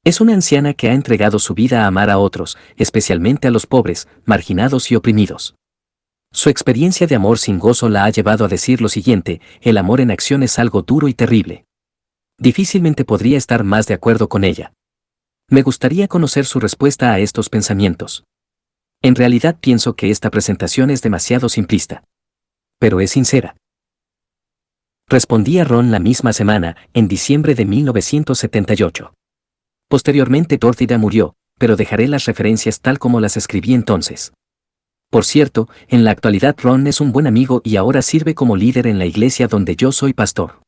Speaker 1: Es una anciana que ha entregado su vida a amar a otros, especialmente a los pobres, marginados y oprimidos. Su experiencia de amor sin gozo la ha llevado a decir lo siguiente: el amor en acción es algo duro y terrible. Difícilmente podría estar más de acuerdo con ella. Me gustaría conocer su respuesta a estos pensamientos. En realidad pienso que esta presentación es demasiado simplista. Pero es sincera. Respondí a Ron la misma semana, en diciembre de 1978. Posteriormente Dorothy Day murió, pero dejaré las referencias tal como las escribí entonces. Por cierto, en la actualidad Ron es un buen amigo y ahora sirve como líder en la iglesia donde yo soy pastor.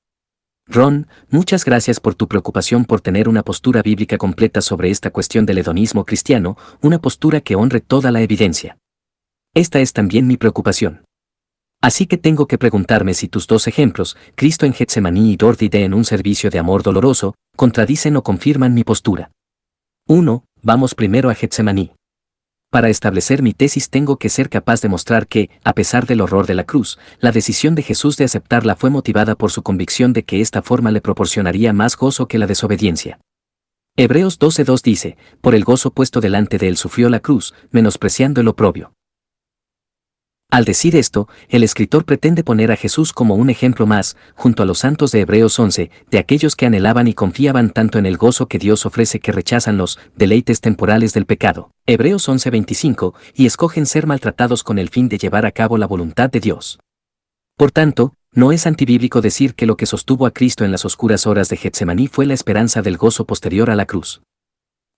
Speaker 1: Ron, muchas gracias por tu preocupación por tener una postura bíblica completa sobre esta cuestión del hedonismo cristiano, una postura que honre toda la evidencia. Esta es también mi preocupación. Así que tengo que preguntarme si tus dos ejemplos, Cristo en Getsemaní y Dorothy Day en un servicio de amor doloroso, contradicen o confirman mi postura. 1. Vamos primero a Getsemaní. Para establecer mi tesis tengo que ser capaz de mostrar que, a pesar del horror de la cruz, la decisión de Jesús de aceptarla fue motivada por su convicción de que esta forma le proporcionaría más gozo que la desobediencia. Hebreos 12:2 dice: por el gozo puesto delante de él sufrió la cruz, menospreciando el oprobio. Al decir esto, el escritor pretende poner a Jesús como un ejemplo más, junto a los santos de Hebreos 11, de aquellos que anhelaban y confiaban tanto en el gozo que Dios ofrece que rechazan los deleites temporales del pecado, Hebreos 11:25, y escogen ser maltratados con el fin de llevar a cabo la voluntad de Dios. Por tanto, no es antibíblico decir que lo que sostuvo a Cristo en las oscuras horas de Getsemaní fue la esperanza del gozo posterior a la cruz.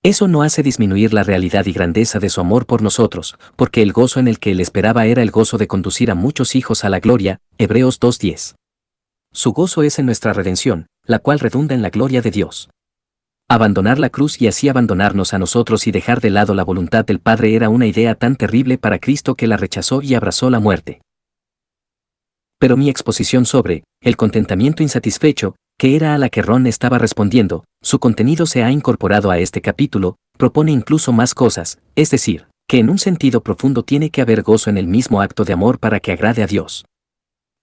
Speaker 1: Eso no hace disminuir la realidad y grandeza de su amor por nosotros, porque el gozo en el que él esperaba era el gozo de conducir a muchos hijos a la gloria, Hebreos 2:10. Su gozo es en nuestra redención, la cual redunda en la gloria de Dios. Abandonar la cruz y así abandonarnos a nosotros y dejar de lado la voluntad del Padre era una idea tan terrible para Cristo que la rechazó y abrazó la muerte. Pero mi exposición sobre el contentamiento insatisfecho, que era a la que Ron estaba respondiendo, su contenido se ha incorporado a este capítulo, propone incluso más cosas, es decir, que en un sentido profundo tiene que haber gozo en el mismo acto de amor para que agrade a Dios.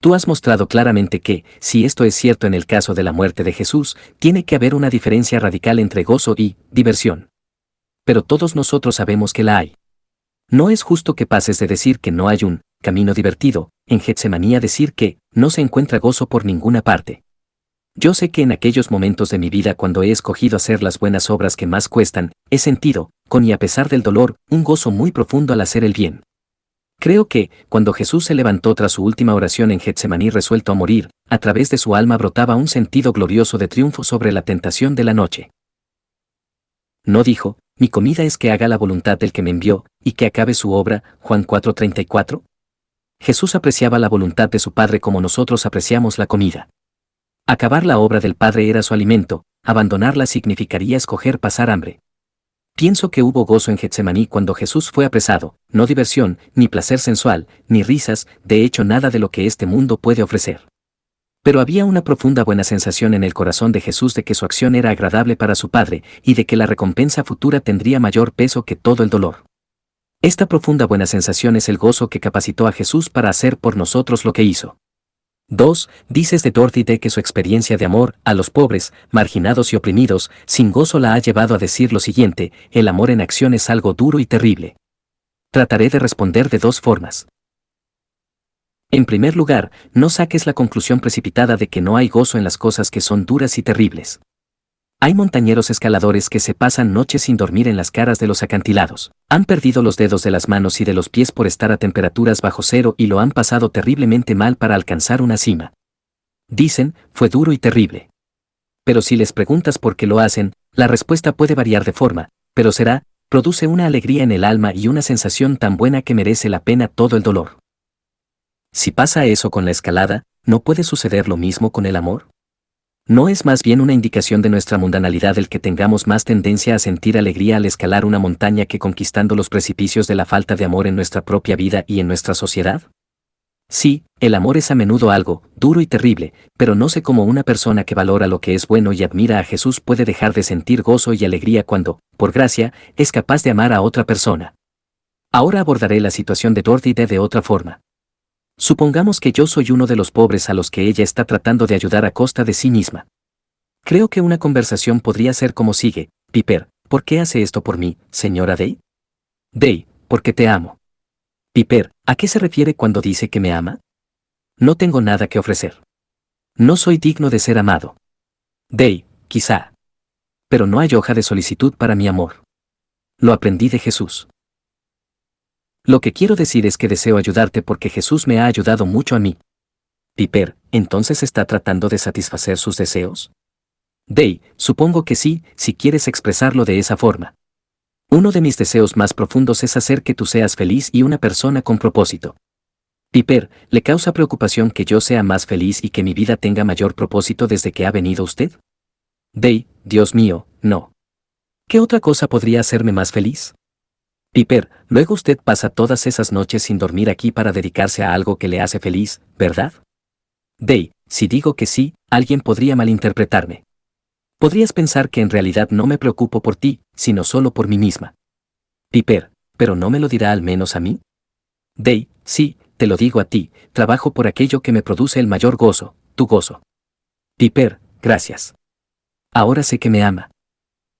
Speaker 1: Tú has mostrado claramente que, si esto es cierto en el caso de la muerte de Jesús, tiene que haber una diferencia radical entre gozo y diversión. Pero todos nosotros sabemos que la hay. No es justo que pases de decir que no hay un camino divertido, en Getsemaní a decir que no se encuentra gozo por ninguna parte. Yo sé que en aquellos momentos de mi vida cuando he escogido hacer las buenas obras que más cuestan, he sentido, con y a pesar del dolor, un gozo muy profundo al hacer el bien. Creo que, cuando Jesús se levantó tras su última oración en Getsemaní resuelto a morir, a través de su alma brotaba un sentido glorioso de triunfo sobre la tentación de la noche. No dijo: mi comida es que haga la voluntad del que me envió, y que acabe su obra, Juan 4:34. Jesús apreciaba la voluntad de su Padre como nosotros apreciamos la comida. Acabar la obra del Padre era su alimento, abandonarla significaría escoger pasar hambre. Pienso que hubo gozo en Getsemaní cuando Jesús fue apresado, no diversión, ni placer sensual, ni risas, de hecho nada de lo que este mundo puede ofrecer. Pero había una profunda buena sensación en el corazón de Jesús de que su acción era agradable para su Padre, y de que la recompensa futura tendría mayor peso que todo el dolor. Esta profunda buena sensación es el gozo que capacitó a Jesús para hacer por nosotros lo que hizo. 2. Dices de Dorothy Day que su experiencia de amor a los pobres, marginados y oprimidos, sin gozo la ha llevado a decir lo siguiente: el amor en acción es algo duro y terrible. Trataré de responder de dos formas. En primer lugar, no saques la conclusión precipitada de que no hay gozo en las cosas que son duras y terribles. Hay montañeros escaladores que se pasan noches sin dormir en las caras de los acantilados. Han perdido los dedos de las manos y de los pies por estar a temperaturas bajo cero y lo han pasado terriblemente mal para alcanzar una cima. Dicen: fue duro y terrible. Pero si les preguntas por qué lo hacen, la respuesta puede variar de forma, pero produce una alegría en el alma y una sensación tan buena que merece la pena todo el dolor. Si pasa eso con la escalada, ¿no puede suceder lo mismo con el amor? ¿No es más bien una indicación de nuestra mundanalidad el que tengamos más tendencia a sentir alegría al escalar una montaña que conquistando los precipicios de la falta de amor en nuestra propia vida y en nuestra sociedad? Sí, el amor es a menudo algo duro y terrible, pero no sé cómo una persona que valora lo que es bueno y admira a Jesús puede dejar de sentir gozo y alegría cuando, por gracia, es capaz de amar a otra persona. Ahora abordaré la situación de Dorothy de otra forma. Supongamos que yo soy uno de los pobres a los que ella está tratando de ayudar a costa de sí misma. Creo que una conversación podría ser como sigue: Piper, ¿por qué hace esto por mí, señora Day? Day, porque te amo. Piper, ¿a qué se refiere cuando dice que me ama? No tengo nada que ofrecer. No soy digno de ser amado. Day, quizá. Pero no hay hoja de solicitud para mi amor. Lo aprendí de Jesús. Lo que quiero decir es que deseo ayudarte porque Jesús me ha ayudado mucho a mí. Piper, ¿entonces está tratando de satisfacer sus deseos? Day, supongo que sí, si quieres expresarlo de esa forma. Uno de mis deseos más profundos es hacer que tú seas feliz y una persona con propósito. Piper, ¿le causa preocupación que yo sea más feliz y que mi vida tenga mayor propósito desde que ha venido usted? Day, Dios mío, no. ¿Qué otra cosa podría hacerme más feliz? Piper, luego usted pasa todas esas noches sin dormir aquí para dedicarse a algo que le hace feliz, ¿verdad? Day, si digo que sí, alguien podría malinterpretarme. Podrías pensar que en realidad no me preocupo por ti, sino solo por mí misma. Piper, ¿pero no me lo dirá al menos a mí? Day, sí, te lo digo a ti, trabajo por aquello que me produce el mayor gozo, tu gozo. Piper, gracias. Ahora sé que me ama.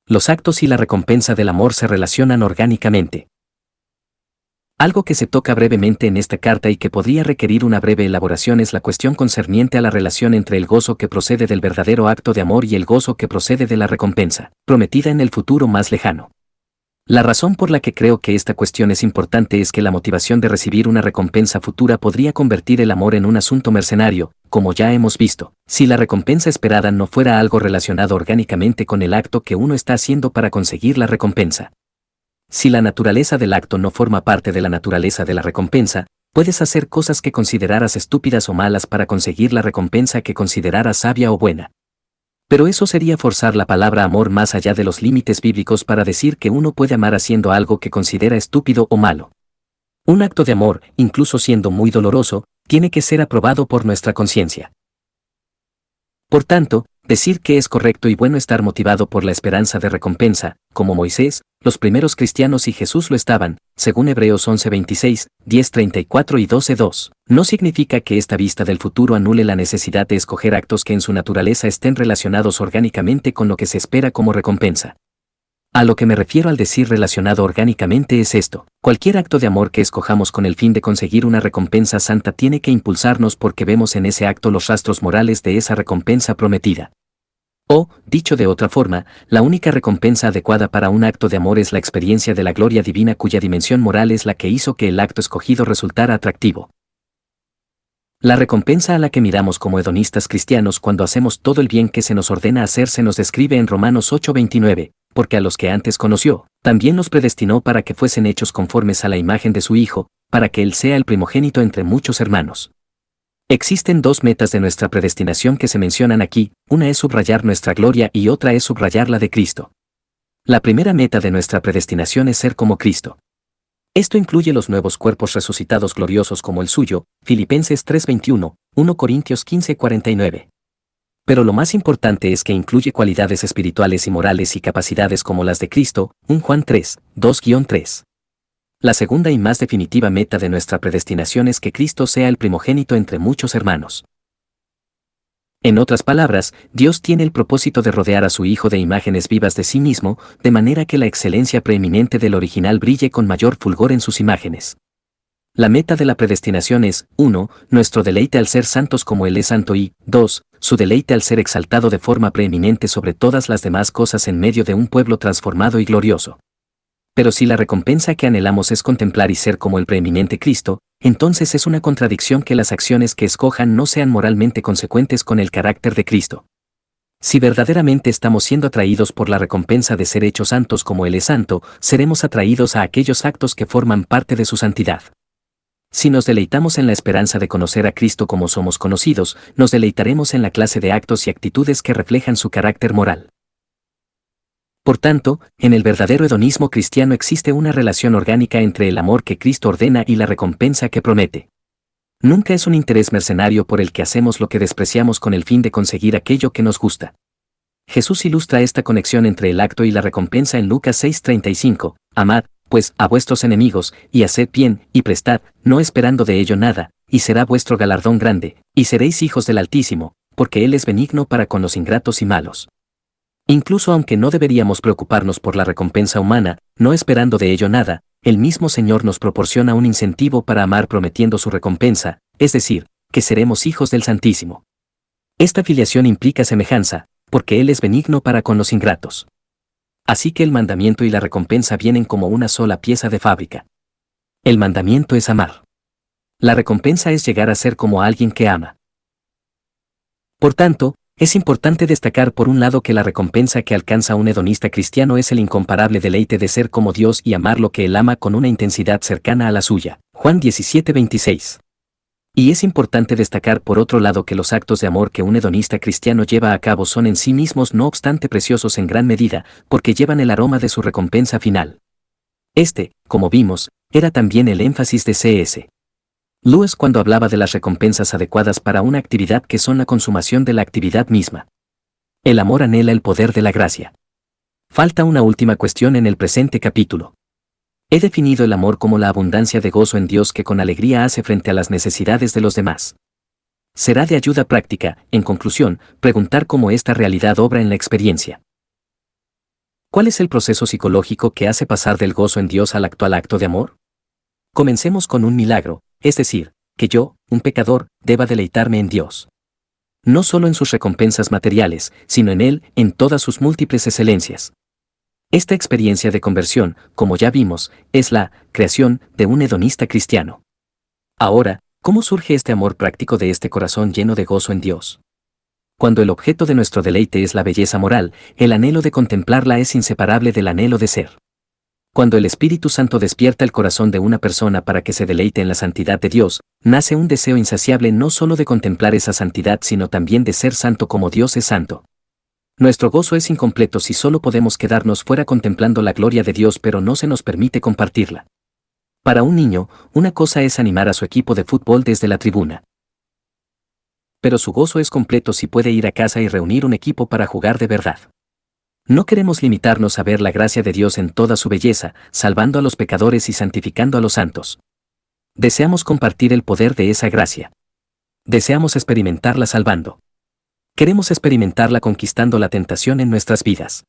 Speaker 1: Los actos y la recompensa del amor se relacionan orgánicamente. Algo que se toca brevemente en esta carta y que podría requerir una breve elaboración es la cuestión concerniente a la relación entre el gozo que procede del verdadero acto de amor y el gozo que procede de la recompensa, prometida en el futuro más lejano. La razón por la que creo que esta cuestión es importante es que la motivación de recibir una recompensa futura podría convertir el amor en un asunto mercenario, como ya hemos visto, si la recompensa esperada no fuera algo relacionado orgánicamente con el acto que uno está haciendo para conseguir la recompensa. Si la naturaleza del acto no forma parte de la naturaleza de la recompensa, puedes hacer cosas que consideraras estúpidas o malas para conseguir la recompensa que consideraras sabia o buena. Pero eso sería forzar la palabra amor más allá de los límites bíblicos para decir que uno puede amar haciendo algo que considera estúpido o malo. Un acto de amor, incluso siendo muy doloroso, tiene que ser aprobado por nuestra conciencia. Por tanto, decir que es correcto y bueno estar motivado por la esperanza de recompensa, como Moisés, los primeros cristianos y Jesús lo estaban, según Hebreos 11:26, 10:34 y 12:2, no significa que esta vista del futuro anule la necesidad de escoger actos que en su naturaleza estén relacionados orgánicamente con lo que se espera como recompensa. A lo que me refiero al decir relacionado orgánicamente es esto: cualquier acto de amor que escojamos con el fin de conseguir una recompensa santa tiene que impulsarnos porque vemos en ese acto los rastros morales de esa recompensa prometida. O, dicho de otra forma, la única recompensa adecuada para un acto de amor es la experiencia de la gloria divina cuya dimensión moral es la que hizo que el acto escogido resultara atractivo. La recompensa a la que miramos como hedonistas cristianos cuando hacemos todo el bien que se nos ordena hacer se nos describe en Romanos 8:29, porque a los que antes conoció, también los predestinó para que fuesen hechos conformes a la imagen de su Hijo, para que Él sea el primogénito entre muchos hermanos. Existen dos metas de nuestra predestinación que se mencionan aquí, una es subrayar nuestra gloria y otra es subrayar la de Cristo. La primera meta de nuestra predestinación es ser como Cristo. Esto incluye los nuevos cuerpos resucitados gloriosos como el suyo, Filipenses 3:21, 1 Corintios 15:49. Pero lo más importante es que incluye cualidades espirituales y morales y capacidades como las de Cristo, 1 Juan 3, 2-3. La segunda y más definitiva meta de nuestra predestinación es que Cristo sea el primogénito entre muchos hermanos. En otras palabras, Dios tiene el propósito de rodear a su Hijo de imágenes vivas de sí mismo, de manera que la excelencia preeminente del original brille con mayor fulgor en sus imágenes. La meta de la predestinación es, 1, nuestro deleite al ser santos como Él es santo y, 2, su deleite al ser exaltado de forma preeminente sobre todas las demás cosas en medio de un pueblo transformado y glorioso. Pero si la recompensa que anhelamos es contemplar y ser como el preeminente Cristo, entonces es una contradicción que las acciones que escojan no sean moralmente consecuentes con el carácter de Cristo. Si verdaderamente estamos siendo atraídos por la recompensa de ser hechos santos como Él es santo, seremos atraídos a aquellos actos que forman parte de su santidad. Si nos deleitamos en la esperanza de conocer a Cristo como somos conocidos, nos deleitaremos en la clase de actos y actitudes que reflejan su carácter moral. Por tanto, en el verdadero hedonismo cristiano existe una relación orgánica entre el amor que Cristo ordena y la recompensa que promete. Nunca es un interés mercenario por el que hacemos lo que despreciamos con el fin de conseguir aquello que nos gusta. Jesús ilustra esta conexión entre el acto y la recompensa en Lucas 6:35, amad, pues, a vuestros enemigos, y haced bien, y prestad, no esperando de ello nada, y será vuestro galardón grande, y seréis hijos del Altísimo, porque Él es benigno para con los ingratos y malos. Incluso aunque no deberíamos preocuparnos por la recompensa humana, no esperando de ello nada, el mismo Señor nos proporciona un incentivo para amar prometiendo su recompensa, es decir, que seremos hijos del Santísimo. Esta filiación implica semejanza, porque Él es benigno para con los ingratos. Así que el mandamiento y la recompensa vienen como una sola pieza de fábrica. El mandamiento es amar. La recompensa es llegar a ser como alguien que ama. Por tanto, es importante destacar por un lado que la recompensa que alcanza un hedonista cristiano es el incomparable deleite de ser como Dios y amar lo que Él ama con una intensidad cercana a la suya. Juan 17:26. Y es importante destacar por otro lado que los actos de amor que un hedonista cristiano lleva a cabo son en sí mismos no obstante preciosos en gran medida, porque llevan el aroma de su recompensa final. Este, como vimos, era también el énfasis de C.S. Lewis cuando hablaba de las recompensas adecuadas para una actividad que son la consumación de la actividad misma. El amor anhela el poder de la gracia. Falta una última cuestión en el presente capítulo. He definido el amor como la abundancia de gozo en Dios que con alegría hace frente a las necesidades de los demás. Será de ayuda práctica, en conclusión, preguntar cómo esta realidad obra en la experiencia. ¿Cuál es el proceso psicológico que hace pasar del gozo en Dios al actual acto de amor? Comencemos con un milagro, es decir, que yo, un pecador, deba deleitarme en Dios. No solo en sus recompensas materiales, sino en Él, en todas sus múltiples excelencias. Esta experiencia de conversión, como ya vimos, es la creación de un hedonista cristiano. Ahora, ¿cómo surge este amor práctico de este corazón lleno de gozo en Dios? Cuando el objeto de nuestro deleite es la belleza moral, el anhelo de contemplarla es inseparable del anhelo de ser. Cuando el Espíritu Santo despierta el corazón de una persona para que se deleite en la santidad de Dios, nace un deseo insaciable no solo de contemplar esa santidad sino también de ser santo como Dios es santo. Nuestro gozo es incompleto si solo podemos quedarnos fuera contemplando la gloria de Dios pero no se nos permite compartirla. Para un niño, una cosa es animar a su equipo de fútbol desde la tribuna. Pero su gozo es completo si puede ir a casa y reunir un equipo para jugar de verdad. No queremos limitarnos a ver la gracia de Dios en toda su belleza, salvando a los pecadores y santificando a los santos. Deseamos compartir el poder de esa gracia. Deseamos experimentarla salvando. Queremos experimentarla conquistando la tentación en nuestras vidas.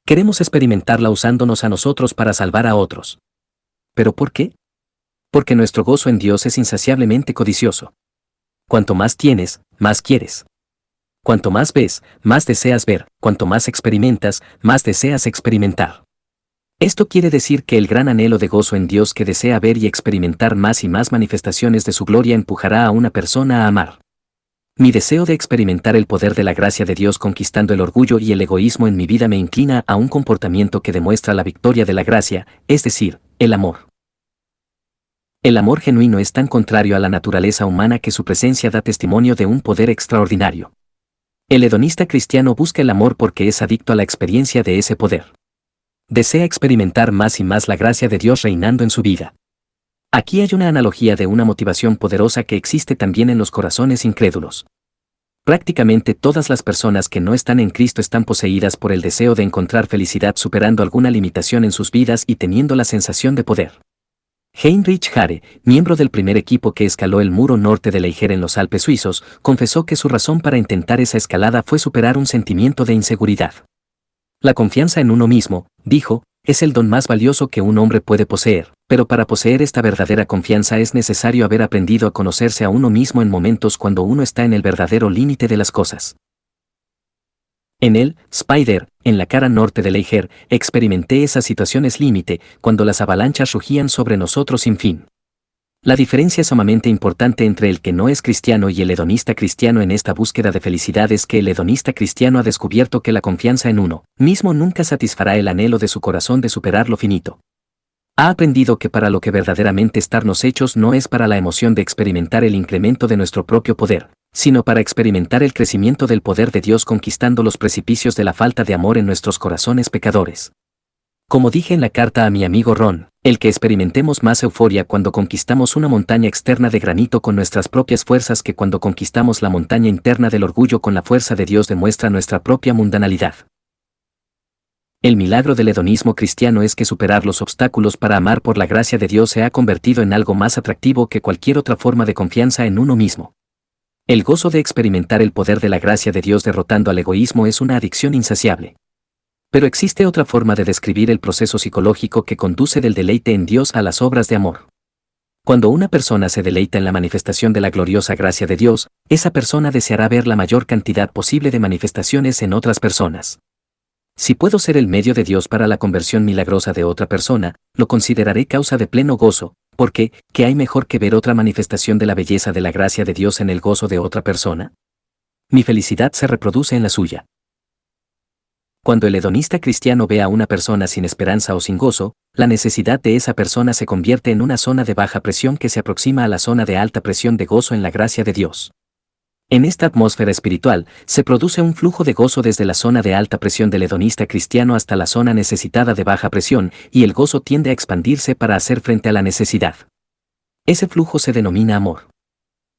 Speaker 1: Queremos experimentarla usándonos a nosotros para salvar a otros. ¿Pero por qué? Porque nuestro gozo en Dios es insaciablemente codicioso. Cuanto más tienes, más quieres. Cuanto más ves, más deseas ver, cuanto más experimentas, más deseas experimentar. Esto quiere decir que el gran anhelo de gozo en Dios que desea ver y experimentar más y más manifestaciones de su gloria empujará a una persona a amar. Mi deseo de experimentar el poder de la gracia de Dios conquistando el orgullo y el egoísmo en mi vida me inclina a un comportamiento que demuestra la victoria de la gracia, es decir, el amor. El amor genuino es tan contrario a la naturaleza humana que su presencia da testimonio de un poder extraordinario. El hedonista cristiano busca el amor porque es adicto a la experiencia de ese poder. Desea experimentar más y más la gracia de Dios reinando en su vida. Aquí hay una analogía de una motivación poderosa que existe también en los corazones incrédulos. Prácticamente todas las personas que no están en Cristo están poseídas por el deseo de encontrar felicidad superando alguna limitación en sus vidas y teniendo la sensación de poder. Heinrich Hare, miembro del primer equipo que escaló el muro norte de Eiger en los Alpes suizos, confesó que su razón para intentar esa escalada fue superar un sentimiento de inseguridad. La confianza en uno mismo, dijo, es el don más valioso que un hombre puede poseer, pero para poseer esta verdadera confianza es necesario haber aprendido a conocerse a uno mismo en momentos cuando uno está en el verdadero límite de las cosas. En el Spider, en la cara norte de Eiger, experimenté esas situaciones límite, cuando las avalanchas rugían sobre nosotros sin fin. La diferencia sumamente importante entre el que no es cristiano y el hedonista cristiano en esta búsqueda de felicidad es que el hedonista cristiano ha descubierto que la confianza en uno mismo nunca satisfará el anhelo de su corazón de superar lo finito. Ha aprendido que para lo que verdaderamente estarnos hechos no es para la emoción de experimentar el incremento de nuestro propio poder, sino para experimentar el crecimiento del poder de Dios conquistando los precipicios de la falta de amor en nuestros corazones pecadores. Como dije en la carta a mi amigo Ron, El que experimentemos más euforia cuando conquistamos una montaña externa de granito con nuestras propias fuerzas que cuando conquistamos la montaña interna del orgullo con la fuerza de Dios demuestra nuestra propia mundanalidad. El milagro del hedonismo cristiano es que superar los obstáculos para amar por la gracia de Dios se ha convertido en algo más atractivo que cualquier otra forma de confianza en uno mismo. El gozo de experimentar el poder de la gracia de Dios derrotando al egoísmo es una adicción insaciable. Pero existe otra forma de describir el proceso psicológico que conduce del deleite en Dios a las obras de amor. Cuando una persona se deleita en la manifestación de la gloriosa gracia de Dios, esa persona deseará ver la mayor cantidad posible de manifestaciones en otras personas. Si puedo ser el medio de Dios para la conversión milagrosa de otra persona, lo consideraré causa de pleno gozo, porque, ¿qué hay mejor que ver otra manifestación de la belleza de la gracia de Dios en el gozo de otra persona? Mi felicidad se reproduce en la suya. Cuando el hedonista cristiano ve a una persona sin esperanza o sin gozo, la necesidad de esa persona se convierte en una zona de baja presión que se aproxima a la zona de alta presión de gozo en la gracia de Dios. En esta atmósfera espiritual, se produce un flujo de gozo desde la zona de alta presión del hedonista cristiano hasta la zona necesitada de baja presión, y el gozo tiende a expandirse para hacer frente a la necesidad. Ese flujo se denomina amor.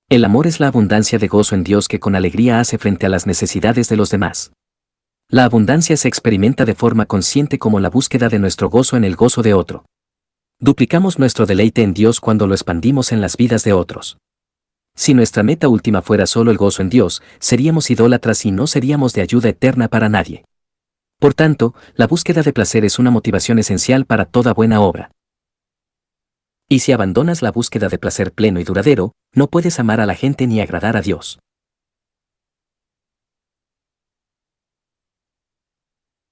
Speaker 1: El amor es la abundancia de gozo en Dios que con alegría hace frente a las necesidades de los demás. La abundancia se experimenta de forma consciente como la búsqueda de nuestro gozo en el gozo de otro. Duplicamos nuestro deleite en Dios cuando lo expandimos en las vidas de otros. Si nuestra meta última fuera solo el gozo en Dios, seríamos idólatras y no seríamos de ayuda eterna para nadie. Por tanto, la búsqueda de placer es una motivación esencial para toda buena obra. Y si abandonas la búsqueda de placer pleno y duradero, no puedes amar a la gente ni agradar a Dios.